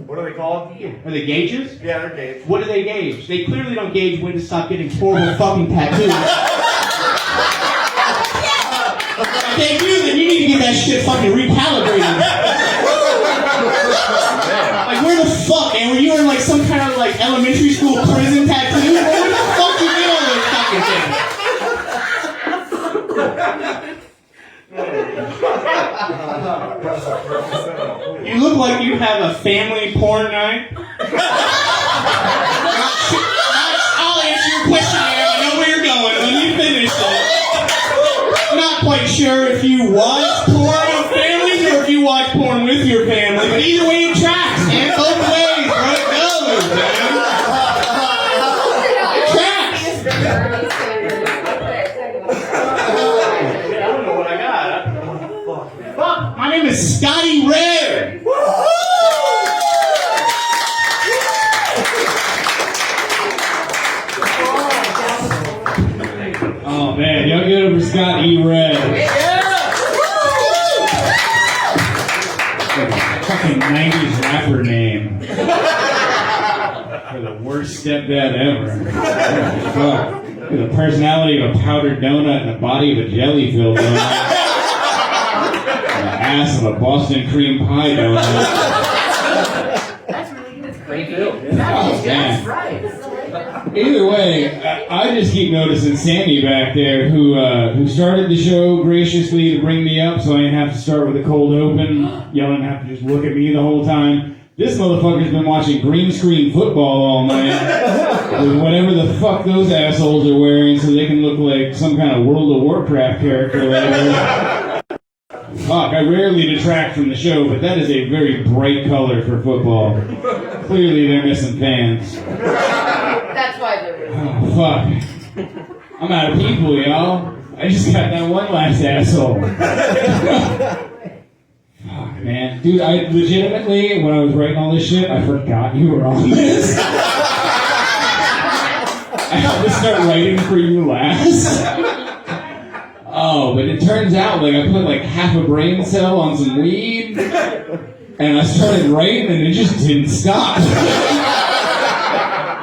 What are they called? Are they gauges? Yeah, they're gauge. What do they gauge? They clearly don't gauge when to stop getting horrible fucking tattoos. If they do, then you need to get that shit fucking recalibrated. Like, where the fuck, man? Were you in like some kind of like elementary school prison tattoo? Where the fuck you get all those fucking things? You look like you have a family porn night. I'll answer your question, Aaron. I know where you're going when you finish it. I'm not quite sure if you watch porn with families or if you watch porn with your family, but either way it tracks, man. Both ways, bro. It goes, man. It tracks. I don't know what I got. Fuck, my name is Scotty Ray. Oh man, y'all get over Scott E. Red. Fucking 90s rapper name. For the worst stepdad ever. Fuck. The personality of a powdered donut and the body of a jelly-filled donut. And the ass of a Boston cream pie donut. That's really good. That's creepy. Oh, man. That's right. Either way, I just keep noticing Sammy back there, who started the show graciously to bring me up, so I didn't have to start with a cold open. Y'all didn't have to just look at me the whole time. This motherfucker's been watching green screen football all night with whatever the fuck those assholes are wearing so they can look like some kind of World of Warcraft character later. Fuck, I rarely detract from the show, but that is a very bright color for football. Clearly they're missing fans. That's why they're really. Oh, fuck. I'm out of people, y'all. I just got that one last asshole. Fuck, man. Dude, I legitimately, when I was writing all this shit, I forgot you were on this. I had to start writing for you last. Oh, but it turns out, like, I put, like, half a brain cell on some weed, and I started writing, and it just didn't stop.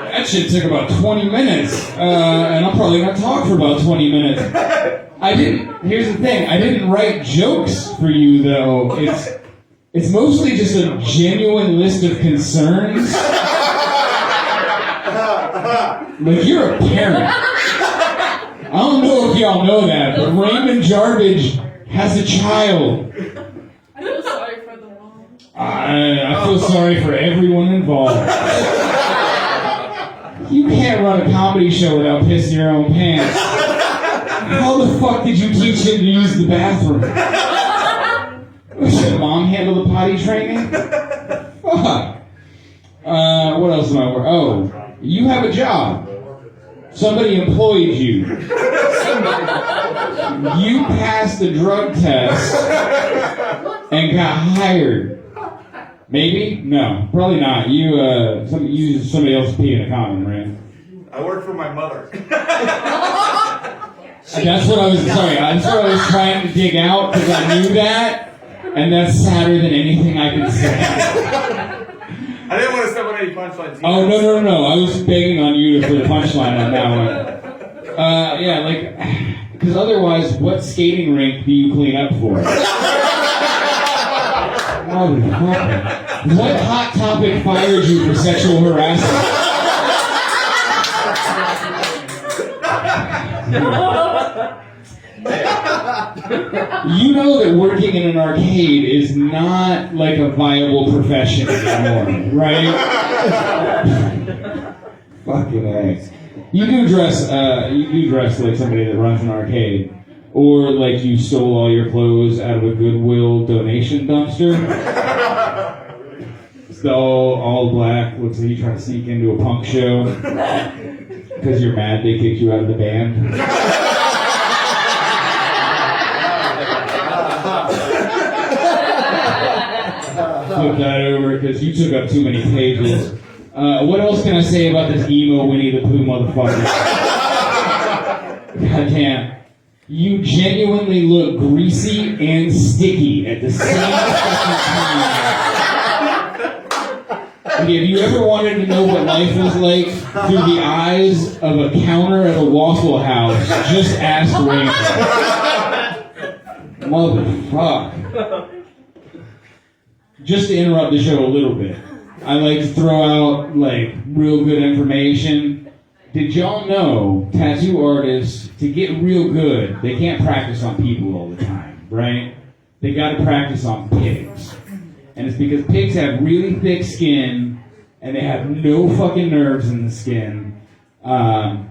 That shit took about 20 minutes, and I'm probably gonna talk for about 20 minutes. Here's the thing, I didn't write jokes for you, though. It's mostly just a genuine list of concerns. Like, you're a parent. I don't know if y'all know that, but Reymun Jarbage has a child. I feel sorry for the mom. I feel sorry for everyone involved. You can't run a comedy show without pissing your own pants. How the fuck did you teach him to use the bathroom? Should mom handle the potty training? Fuck. What else am I working? Oh, you have a job. Somebody employed you. You passed the drug test and got hired. Maybe? No, probably not. You used somebody else's pee in a condom, right? I work for my mother. That's what I was trying to dig out, because I knew that, and that's sadder than anything I could say. I didn't want to step on any punchlines. Oh, no. I was begging on you for the punchline on that one. Yeah, like, because otherwise, what skating rink do you clean up for? Motherfucker. What hot topic fired you for sexual harassment? You know that working in an arcade is not like a viable profession anymore, right? Fucking A. You do dress like somebody that runs an arcade. Or like you stole all your clothes out of a Goodwill donation dumpster. It's all black, looks like you try to sneak into a punk show. Because you're mad they kicked you out of the band. Flip that over because you took up too many pages. What else can I say about this emo Winnie the Pooh motherfucker? Goddamn. You genuinely look greasy and sticky at the same fucking time. Okay, have you ever wanted to know what life was like through the eyes of a counter at a Waffle House? Just ask Raymond. Motherfuck. Just to interrupt the show a little bit, I like to throw out like real good information. Did y'all know tattoo artists, to get real good, they can't practice on people all the time, right? They gotta practice on pigs. And it's because pigs have really thick skin and they have no fucking nerves in the skin. Have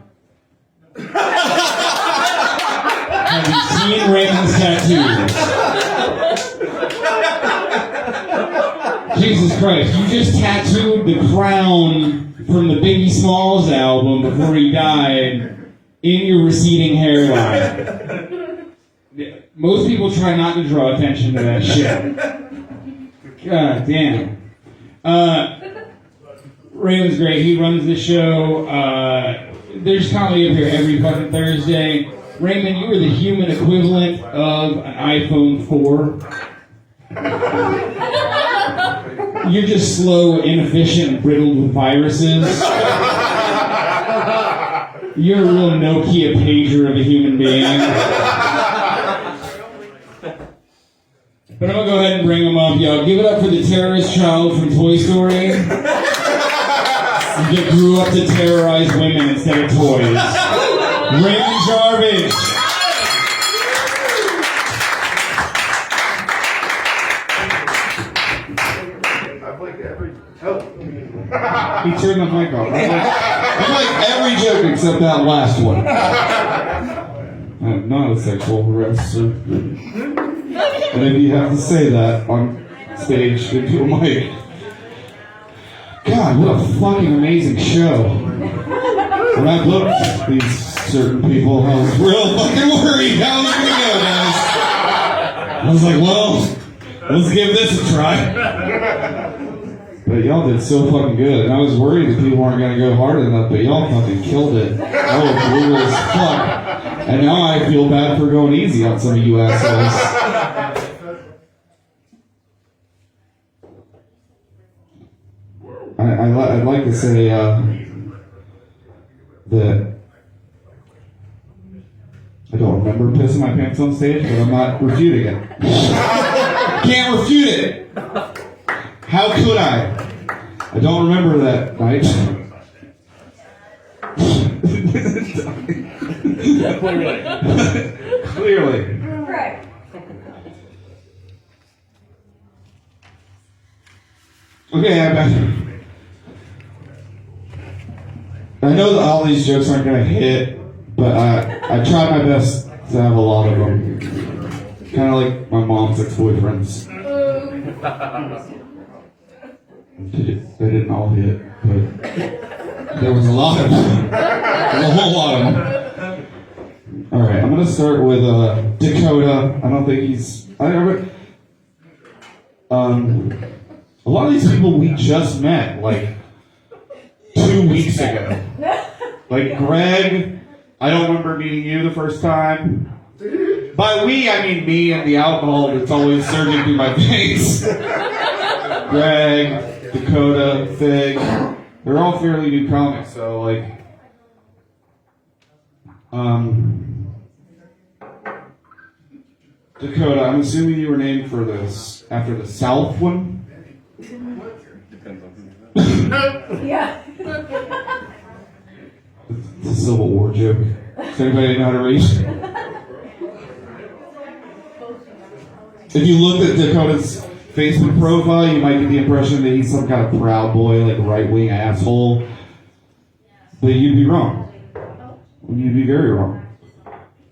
you seen Raymond's tattoos? Jesus Christ, you just tattooed the crown from the Biggie Smalls album before he died in your receding hairline. Most people try not to draw attention to that shit. God damn. Raymond's great. He runs the show. There's comedy up here every fucking Thursday. Raymond, you are the human equivalent of an iPhone 4. You're just slow, inefficient, and riddled with viruses. You're a real Nokia pager of a human being. But I'm gonna go ahead and bring them up, y'all. Give it up for the terrorist child from Toy Story. You grew up to terrorize women instead of toys. Reymun Jarbage. I've like every He turned the mic off. I'm like every joke except that last one. I'm not a sexual harasser. And if you have to say that on stage into a mic. God, what a fucking amazing show. When I booked these certain people, I was real fucking worried how it was gonna go, guys. I was like, well, let's give this a try. But y'all did so fucking good, and I was worried that people weren't gonna go hard enough, but y'all fucking killed it. That was brutal as fuck. And now I feel bad for going easy on some of you assholes. I'd like to say that I don't remember pissing my pants on stage, but I'm not refuting it. Can't refute it. How could I? I don't remember that night. Clearly. Right. Okay, I know that all these jokes aren't gonna hit, but I tried my best to have a lot of them. Kind of like my mom's ex-boyfriends. They didn't all hit, but there was a lot of them. There's a whole lot of them. All right, I'm gonna start with Dakoda. I don't think he's. A lot of these people we just met, like 2 weeks ago. Like Greg, I don't remember meeting you the first time. By we, I mean me and the alcohol that's always surging through my veins. Greg, Dakoda, Fig, they're all fairly new comics, so like, Dakoda, I'm assuming you were named for this after the South one? Yeah. It's a Civil War joke. Does anybody know how to read? If you looked at Dakota's Facebook profile, you might get the impression that he's some kind of proud boy, like right-wing asshole. But you'd be wrong. You'd be very wrong.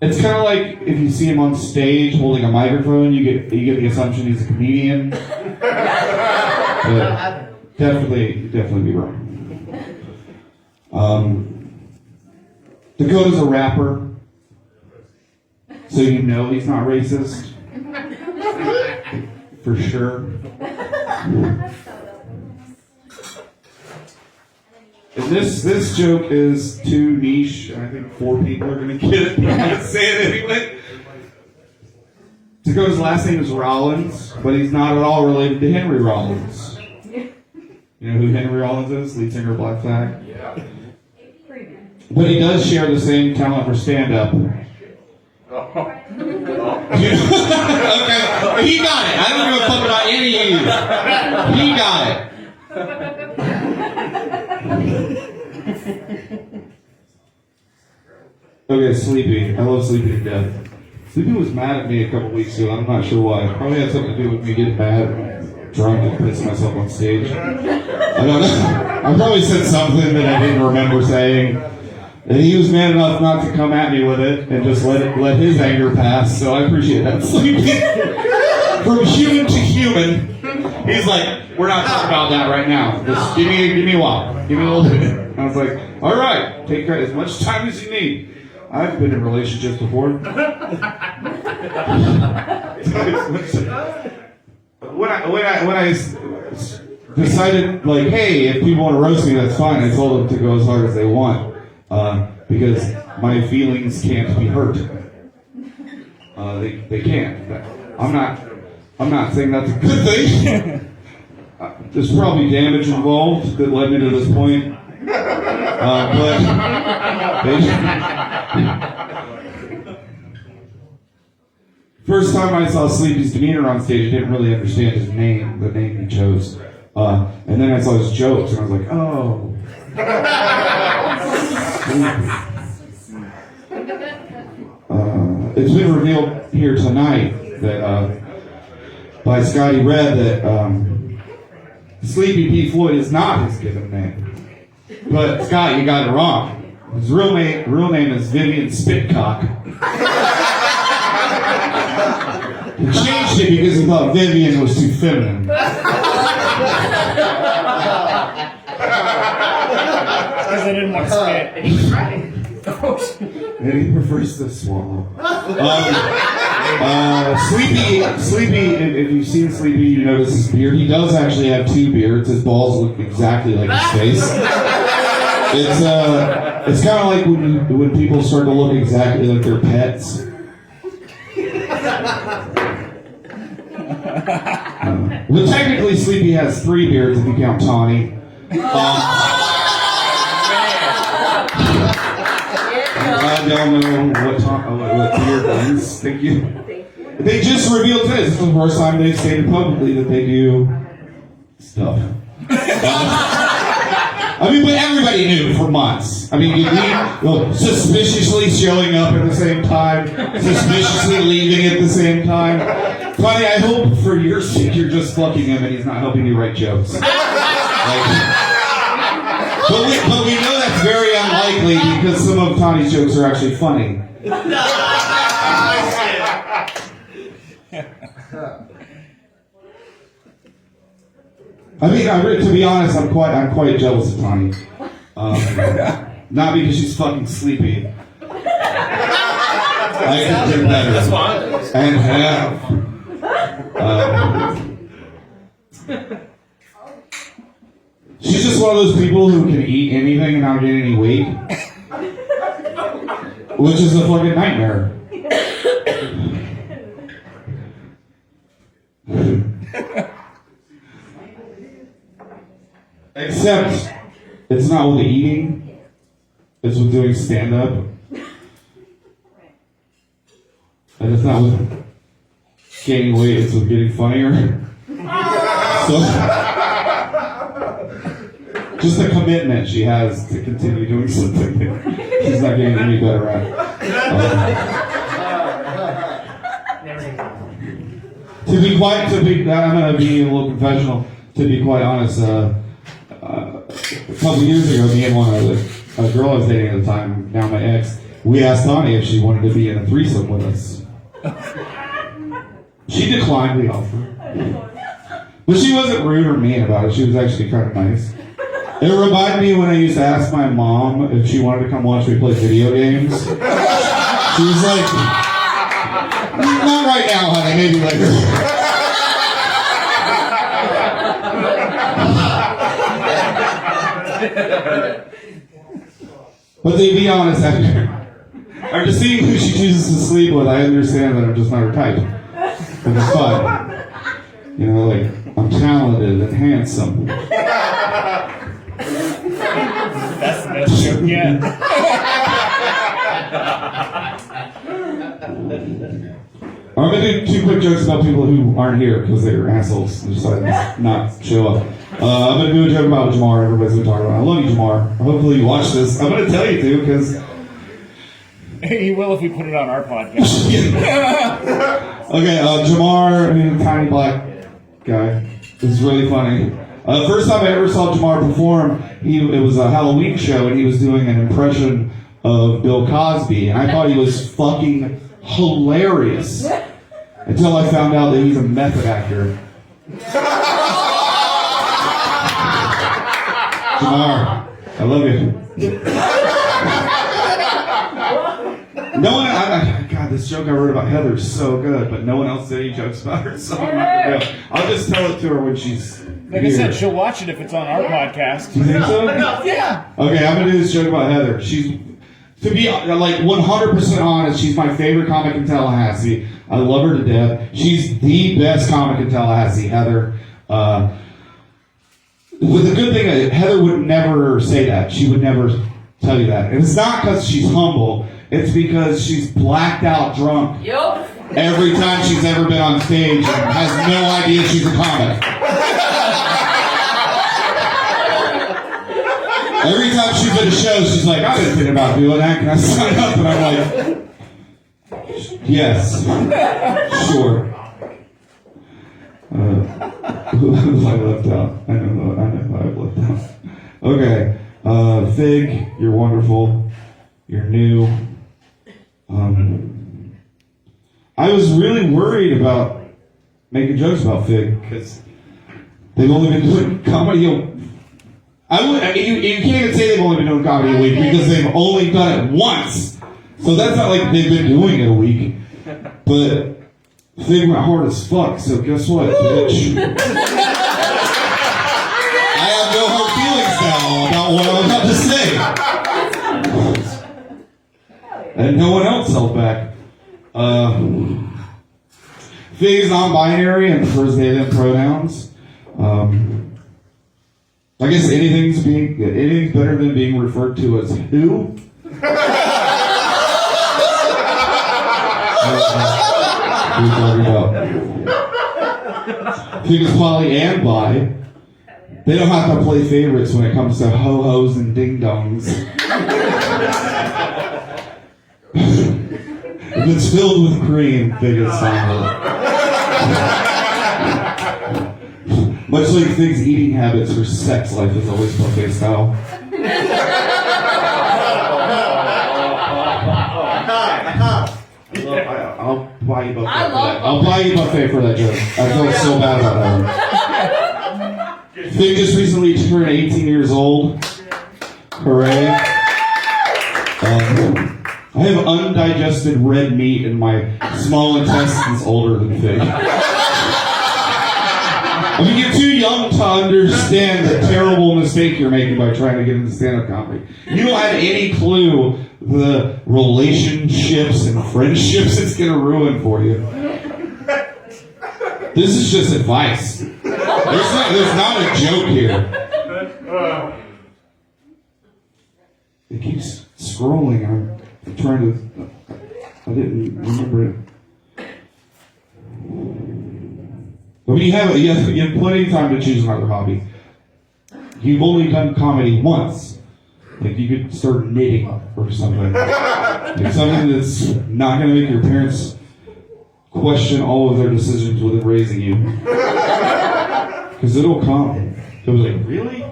It's kind of like if you see him on stage holding a microphone, you get the assumption he's a comedian. But definitely be wrong. Dakota's a rapper, so you know he's not racist. For sure. And this joke is too niche, and I think 4 people are going to get it, but I'm going to say it anyway. Dakota's last name is Rollins, but he's not at all related to Henry Rollins. You know who Henry Rollins is? Lead singer of Black Flag? Yeah. But he does share the same talent for stand-up. Okay, he got it. I don't give a fuck about any of you. He got it. Okay, Sleepy. I love Sleepy to death. Sleepy was mad at me a couple weeks ago. I'm not sure why. Probably had something to do with me getting mad, drunk, and pissing myself on stage. I don't know. I probably said something that I didn't remember saying. And he was man enough not to come at me with it and just let his anger pass, so I appreciate that. Sleepy. From human to human, he's like, we're not talking about that right now. Just give me a while. Give me a little bit. And I was like, all right, take as much time as you need. I've been in relationships before. When I decided, like, hey, if people want to roast me, that's fine. I told them to go as hard as they want. Because my feelings can't be hurt. They can't. I'm not saying that's a good thing. There's probably damage involved that led me to this point. But first time I saw Sleepy's demeanor on stage, I didn't really understand his name, the name he chose. And then I saw his jokes, and I was like, oh. It's been revealed here tonight that by Scotty Red that Sleepy P. Floyd is not his given name. But Scott, you got it wrong. His real name is Vivian Spitcock. He changed it because he thought Vivian was too feminine. Because I didn't want to spit. And he's right. And he prefers to swallow. Sleepy, if you've seen Sleepy, you notice his beard. He does actually have two beards. His balls look exactly like his face. It's kind of like when people start to look exactly like their pets. But technically, Sleepy has three beards if you count Tawny. I don't know what beard means. Thank you. They just revealed today. This is the first time they've stated publicly that they do stuff. I mean, but everybody knew for months. I mean, suspiciously showing up at the same time, suspiciously leaving at the same time. Tawny, I hope for your sake you're just fucking him and he's not helping you write jokes. But we know that's very unlikely because some of Tawny's jokes are actually funny. I mean, to be honest, I'm quite jealous of Tawny. Not because she's fucking sleepy. I can do better. And have. She's just one of those people who can eat anything and not get any weight. Which is a fucking nightmare. Except, it's not with the eating, it's with doing stand-up. And it's not with gaining weight, it's with getting funnier. So, just the commitment she has to continue doing something she's not getting any better at. I'm going to be a little confessional. To be quite honest, a couple years ago, me and a girl I was dating at the time, now my ex, we asked Tawny if she wanted to be in a threesome with us. She declined the offer. But she wasn't rude or mean about it. She was actually kind of nice. It reminded me when I used to ask my mom if she wanted to come watch me play video games. She was like, not right now, honey, maybe later. But to be honest, after seeing who she chooses to sleep with, I understand that I'm just not her type. And it's fun. You know, like, I'm talented and handsome. That's the best joke yet. I'm going to do two quick jokes about people who aren't here because they're assholes and decided to not show up. I'm going to do a joke about Jamar. Everybody's going to talk about it. I love you, Jamar. Hopefully you watch this. I'm going to tell you to because... You will if we put it on our podcast. Okay, Jamar, tiny black guy. This is really funny. First time I ever saw Jamar perform, it was a Halloween show and he was doing an impression of Bill Cosby. And I thought he was fucking hilarious. Until I found out that he's a method actor. Jamar, I love you. No one, God, this joke I wrote about Heather is so good, but no one else did any jokes about her, so I'm not gonna do it. I'll just tell it to her when she's Like here. I said, she'll watch it if it's on our podcast. Do you think so? Yeah. Okay, I'm gonna do this joke about Heather. She's, to be like 100% honest, she's my favorite comic in Tallahassee. I love her to death. She's the best comic in Tallahassee, Heather. With the good thing, Heather would never say that. She would never tell you that. And it's not because she's humble. It's because she's blacked out drunk every time she's ever been on stage and has no idea she's a comic. Every time she's at a show, she's like, I've been thinking about doing that. Can I sign up? And I'm like, yes, sure. Who have I left out? I know who I've left out. Okay. Fig, you're wonderful. You're new. I was really worried about making jokes about Fig because they've only been doing comedy. You can't even say they've only been doing comedy a week because they've only done it once. So that's not like they've been doing it a week. But Fig went hard as fuck, so guess what, bitch? I have no hard feelings now about what I'm about to say. And no one else held back. Fig is non-binary and prefers they them pronouns. I guess anything's better than being referred to as who. Who are you talking about? Fig is poly and bi. They don't have to play favorites when it comes to ho-hos and ding-dongs. If it's filled with cream, Fig is fine. Much like Fig's eating habits, her sex life is always buffet style. I'll buy you buffet for that. I'll buy you buffet for that joke. I feel so bad about that. Fig just recently turned 18 years old. Hooray. I have undigested red meat in my small intestines older than Fig. I mean, you're too young to understand the terrible mistake you're making by trying to get into stand-up comedy. You don't have any clue the relationships and friendships it's going to ruin for you. This is just advice. There's not a joke here. It keeps scrolling. I'm trying to... I didn't remember it. I mean, you have plenty of time to choose another hobby. You've only done comedy once. Like, you could start knitting or something. Like something that's not going to make your parents question all of their decisions within raising you. Because it'll come. They'll be like, really?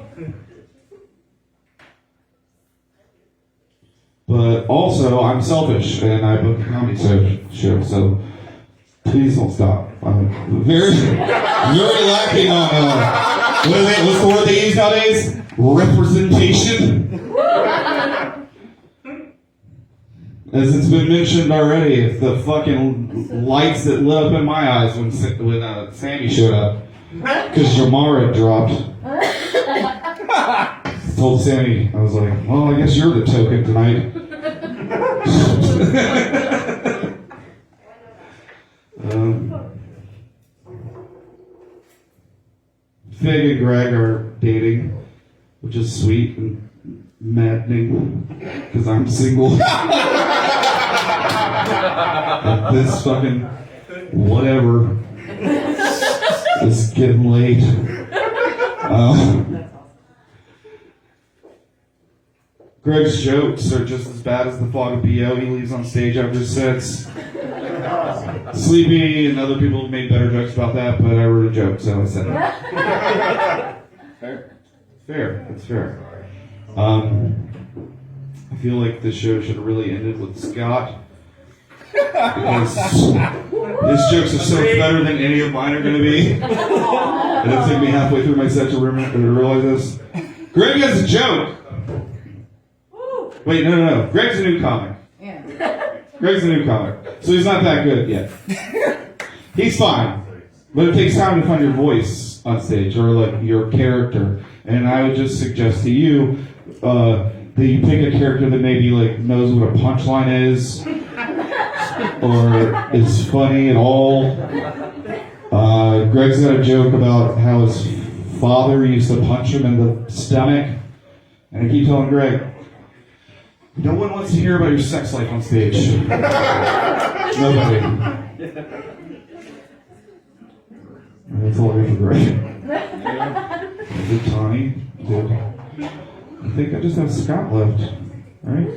But also, I'm selfish, and I book a comedy show, so please don't stop. I'm very lacking on, what's the word they use nowadays? Representation? As it's been mentioned already, it's the fucking lights that lit up in my eyes when Sammy showed up. Because Jamar had dropped. I told Sammy, I was like, well, I guess you're the token tonight. Fig and Greg are dating, which is sweet and maddening, because I'm single. And this fucking whatever is getting late. Greg's jokes are just as bad as the fog of BO he leaves on stage after sets. Sleepy and other people have made better jokes about that, but I wrote a joke, so I said it. Fair. It's fair. I feel like this show should have really ended with Scott. Because his jokes are so much better than any of mine are going to be. And it took me halfway through my set to realize this. Greg has a joke. Wait, no. Greg's a new comic. Yeah. Greg's a new comic. So he's not that good yet. He's fine. But it takes time to find your voice on stage, or like your character. And I would just suggest to you that you pick a character that maybe like knows what a punchline is, or is funny at all. Greg's got a joke about how his father used to punch him in the stomach. And I keep telling Greg, no one wants to hear about your sex life on stage. Nobody. That's all I got for Greg. Good Tawny. Good. I think I just have Scott left. Right?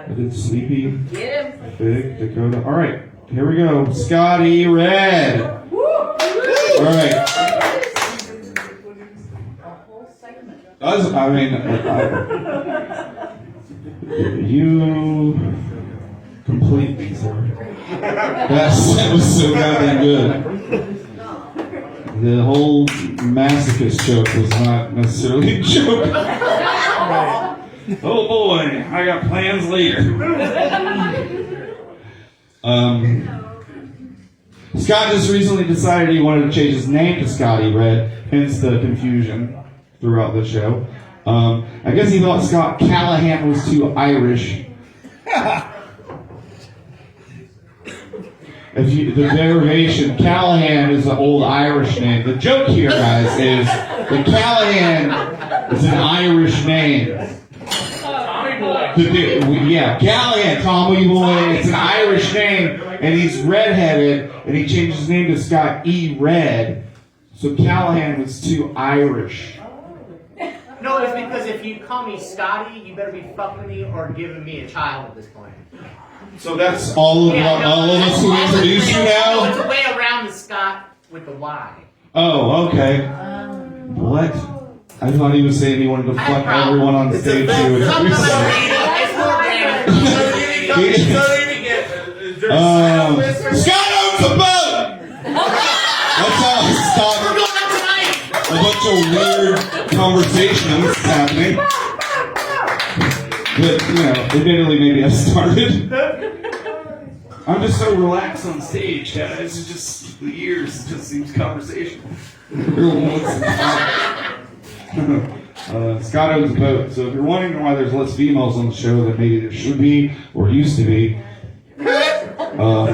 I did Sleepy. Big. Dakoda. Alright. Here we go. Scotty Red. Alright. I mean, you complete me, sir. That was so goddamn good. The whole masochist joke was not necessarily a joke. Oh boy, I got plans later. Scott just recently decided he wanted to change his name to Scotty Red, hence the confusion throughout the show. I guess he thought Scott Callahan was too Irish. The derivation, Callahan is an old Irish name. The joke here, guys, is that Callahan is an Irish name. Yeah, Callahan, Tommy Boy, it's an Irish name, and he's redheaded, and he changed his name to Scott E. Red, so Callahan was too Irish. No, it's because if you call me Scotty, you better be fucking me or giving me a child at this point. So that's all of us who introduced you now? It's a way around the Scott with the Y. Oh, okay. What? I thought he was saying he wanted to fuck everyone on stage too. Scott owns a boat! That's how I stopped a bunch of weird conversations happening. But, admittedly maybe I started. I'm just so relaxed on stage, guys. It's just the years, it just seems conversational. Scott owns a boat, so if you're wondering why there's less females on the show than maybe there should be or used to be, well,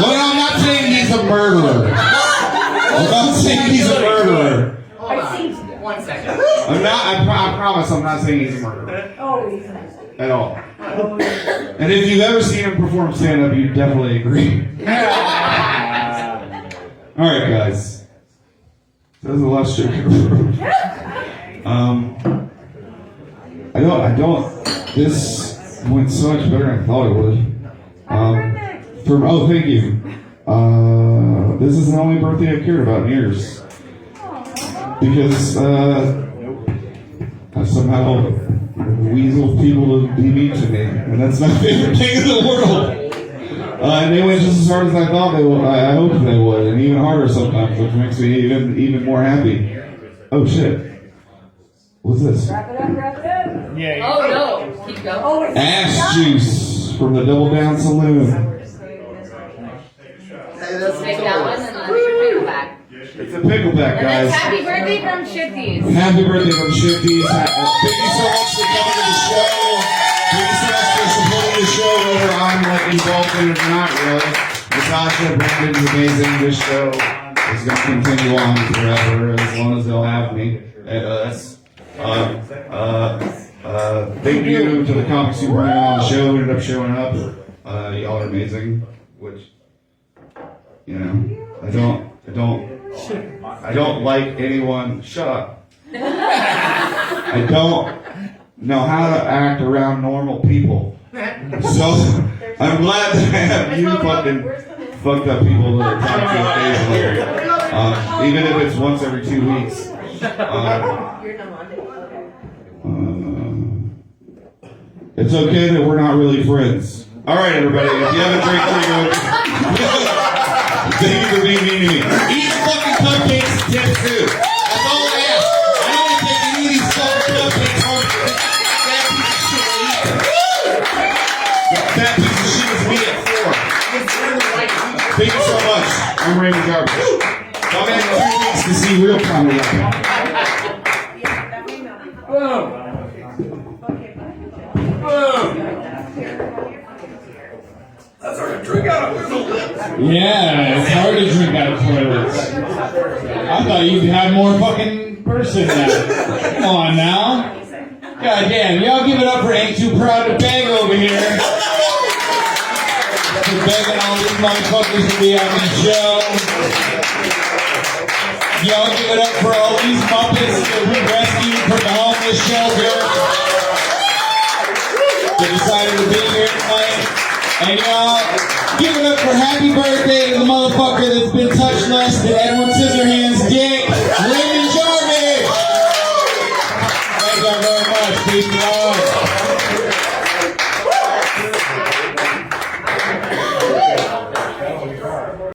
I'm not saying he's a murderer. I'm not saying he's a murderer. Hold on, 1 second. I'm not. I promise, I'm not saying he's a murderer. Oh, he's not. At all. And if you've ever seen him perform stand-up, you definitely agree. All right, guys. That was the last joke ever. I don't. This went so much better than I thought it would. Thank you. This is the only birthday I've cared about in years. Because I somehow weasel people to be mean to me, and that's my favorite thing in the world. And they went just as hard as I thought they would. I hoped they would, and even harder sometimes, which makes me even more happy. Oh shit! What's this? Wrap it up. Yeah. Oh no, keep going. Oh, it's Ass juice from the Double Down Saloon. Take that one and then pick it back. It's a pickleback, And then guys. happy birthday from Shifties. Happy birthday from Shifties. Thank you so much for coming to the show. Thank you so much for supporting the show, whether I'm involved in it or not, really. Natasha, Brandon's amazing. This show is going to continue on forever, as long as they'll have me and us. Thank you to the comics who were on the show, who ended up showing up. Y'all are amazing, which, I don't like anyone. Shut up. I don't know how to act around normal people. So I'm glad that I have you fucking fucked up people that talk to occasionally. Even if it's once every 2 weeks. It's okay that we're not really friends. Alright, everybody, if you have a drink, thank you for being mean to me. Eat fucking cupcakes and tip too. That's all I ask. I don't want to take any of these fucking cupcakes home. That piece of shit is me at 4. Thank you so much. I'm Reymun Jarbage. Come in 2 weeks to see real comedy. That's hard to drink out of toilets. Yeah, it's hard to drink out of toilets. I thought you'd have more fucking person now. Come on now. God damn, y'all give it up for Ain't Too Proud to Beg over here. For begging all these motherfuckers to be on the show. Y'all give it up for all these Muppets that we rescued from the homeless shelter. They decided to be here tonight. And y'all, give it up for happy birthday to the motherfucker that's been touched less than Edward Scissorhands.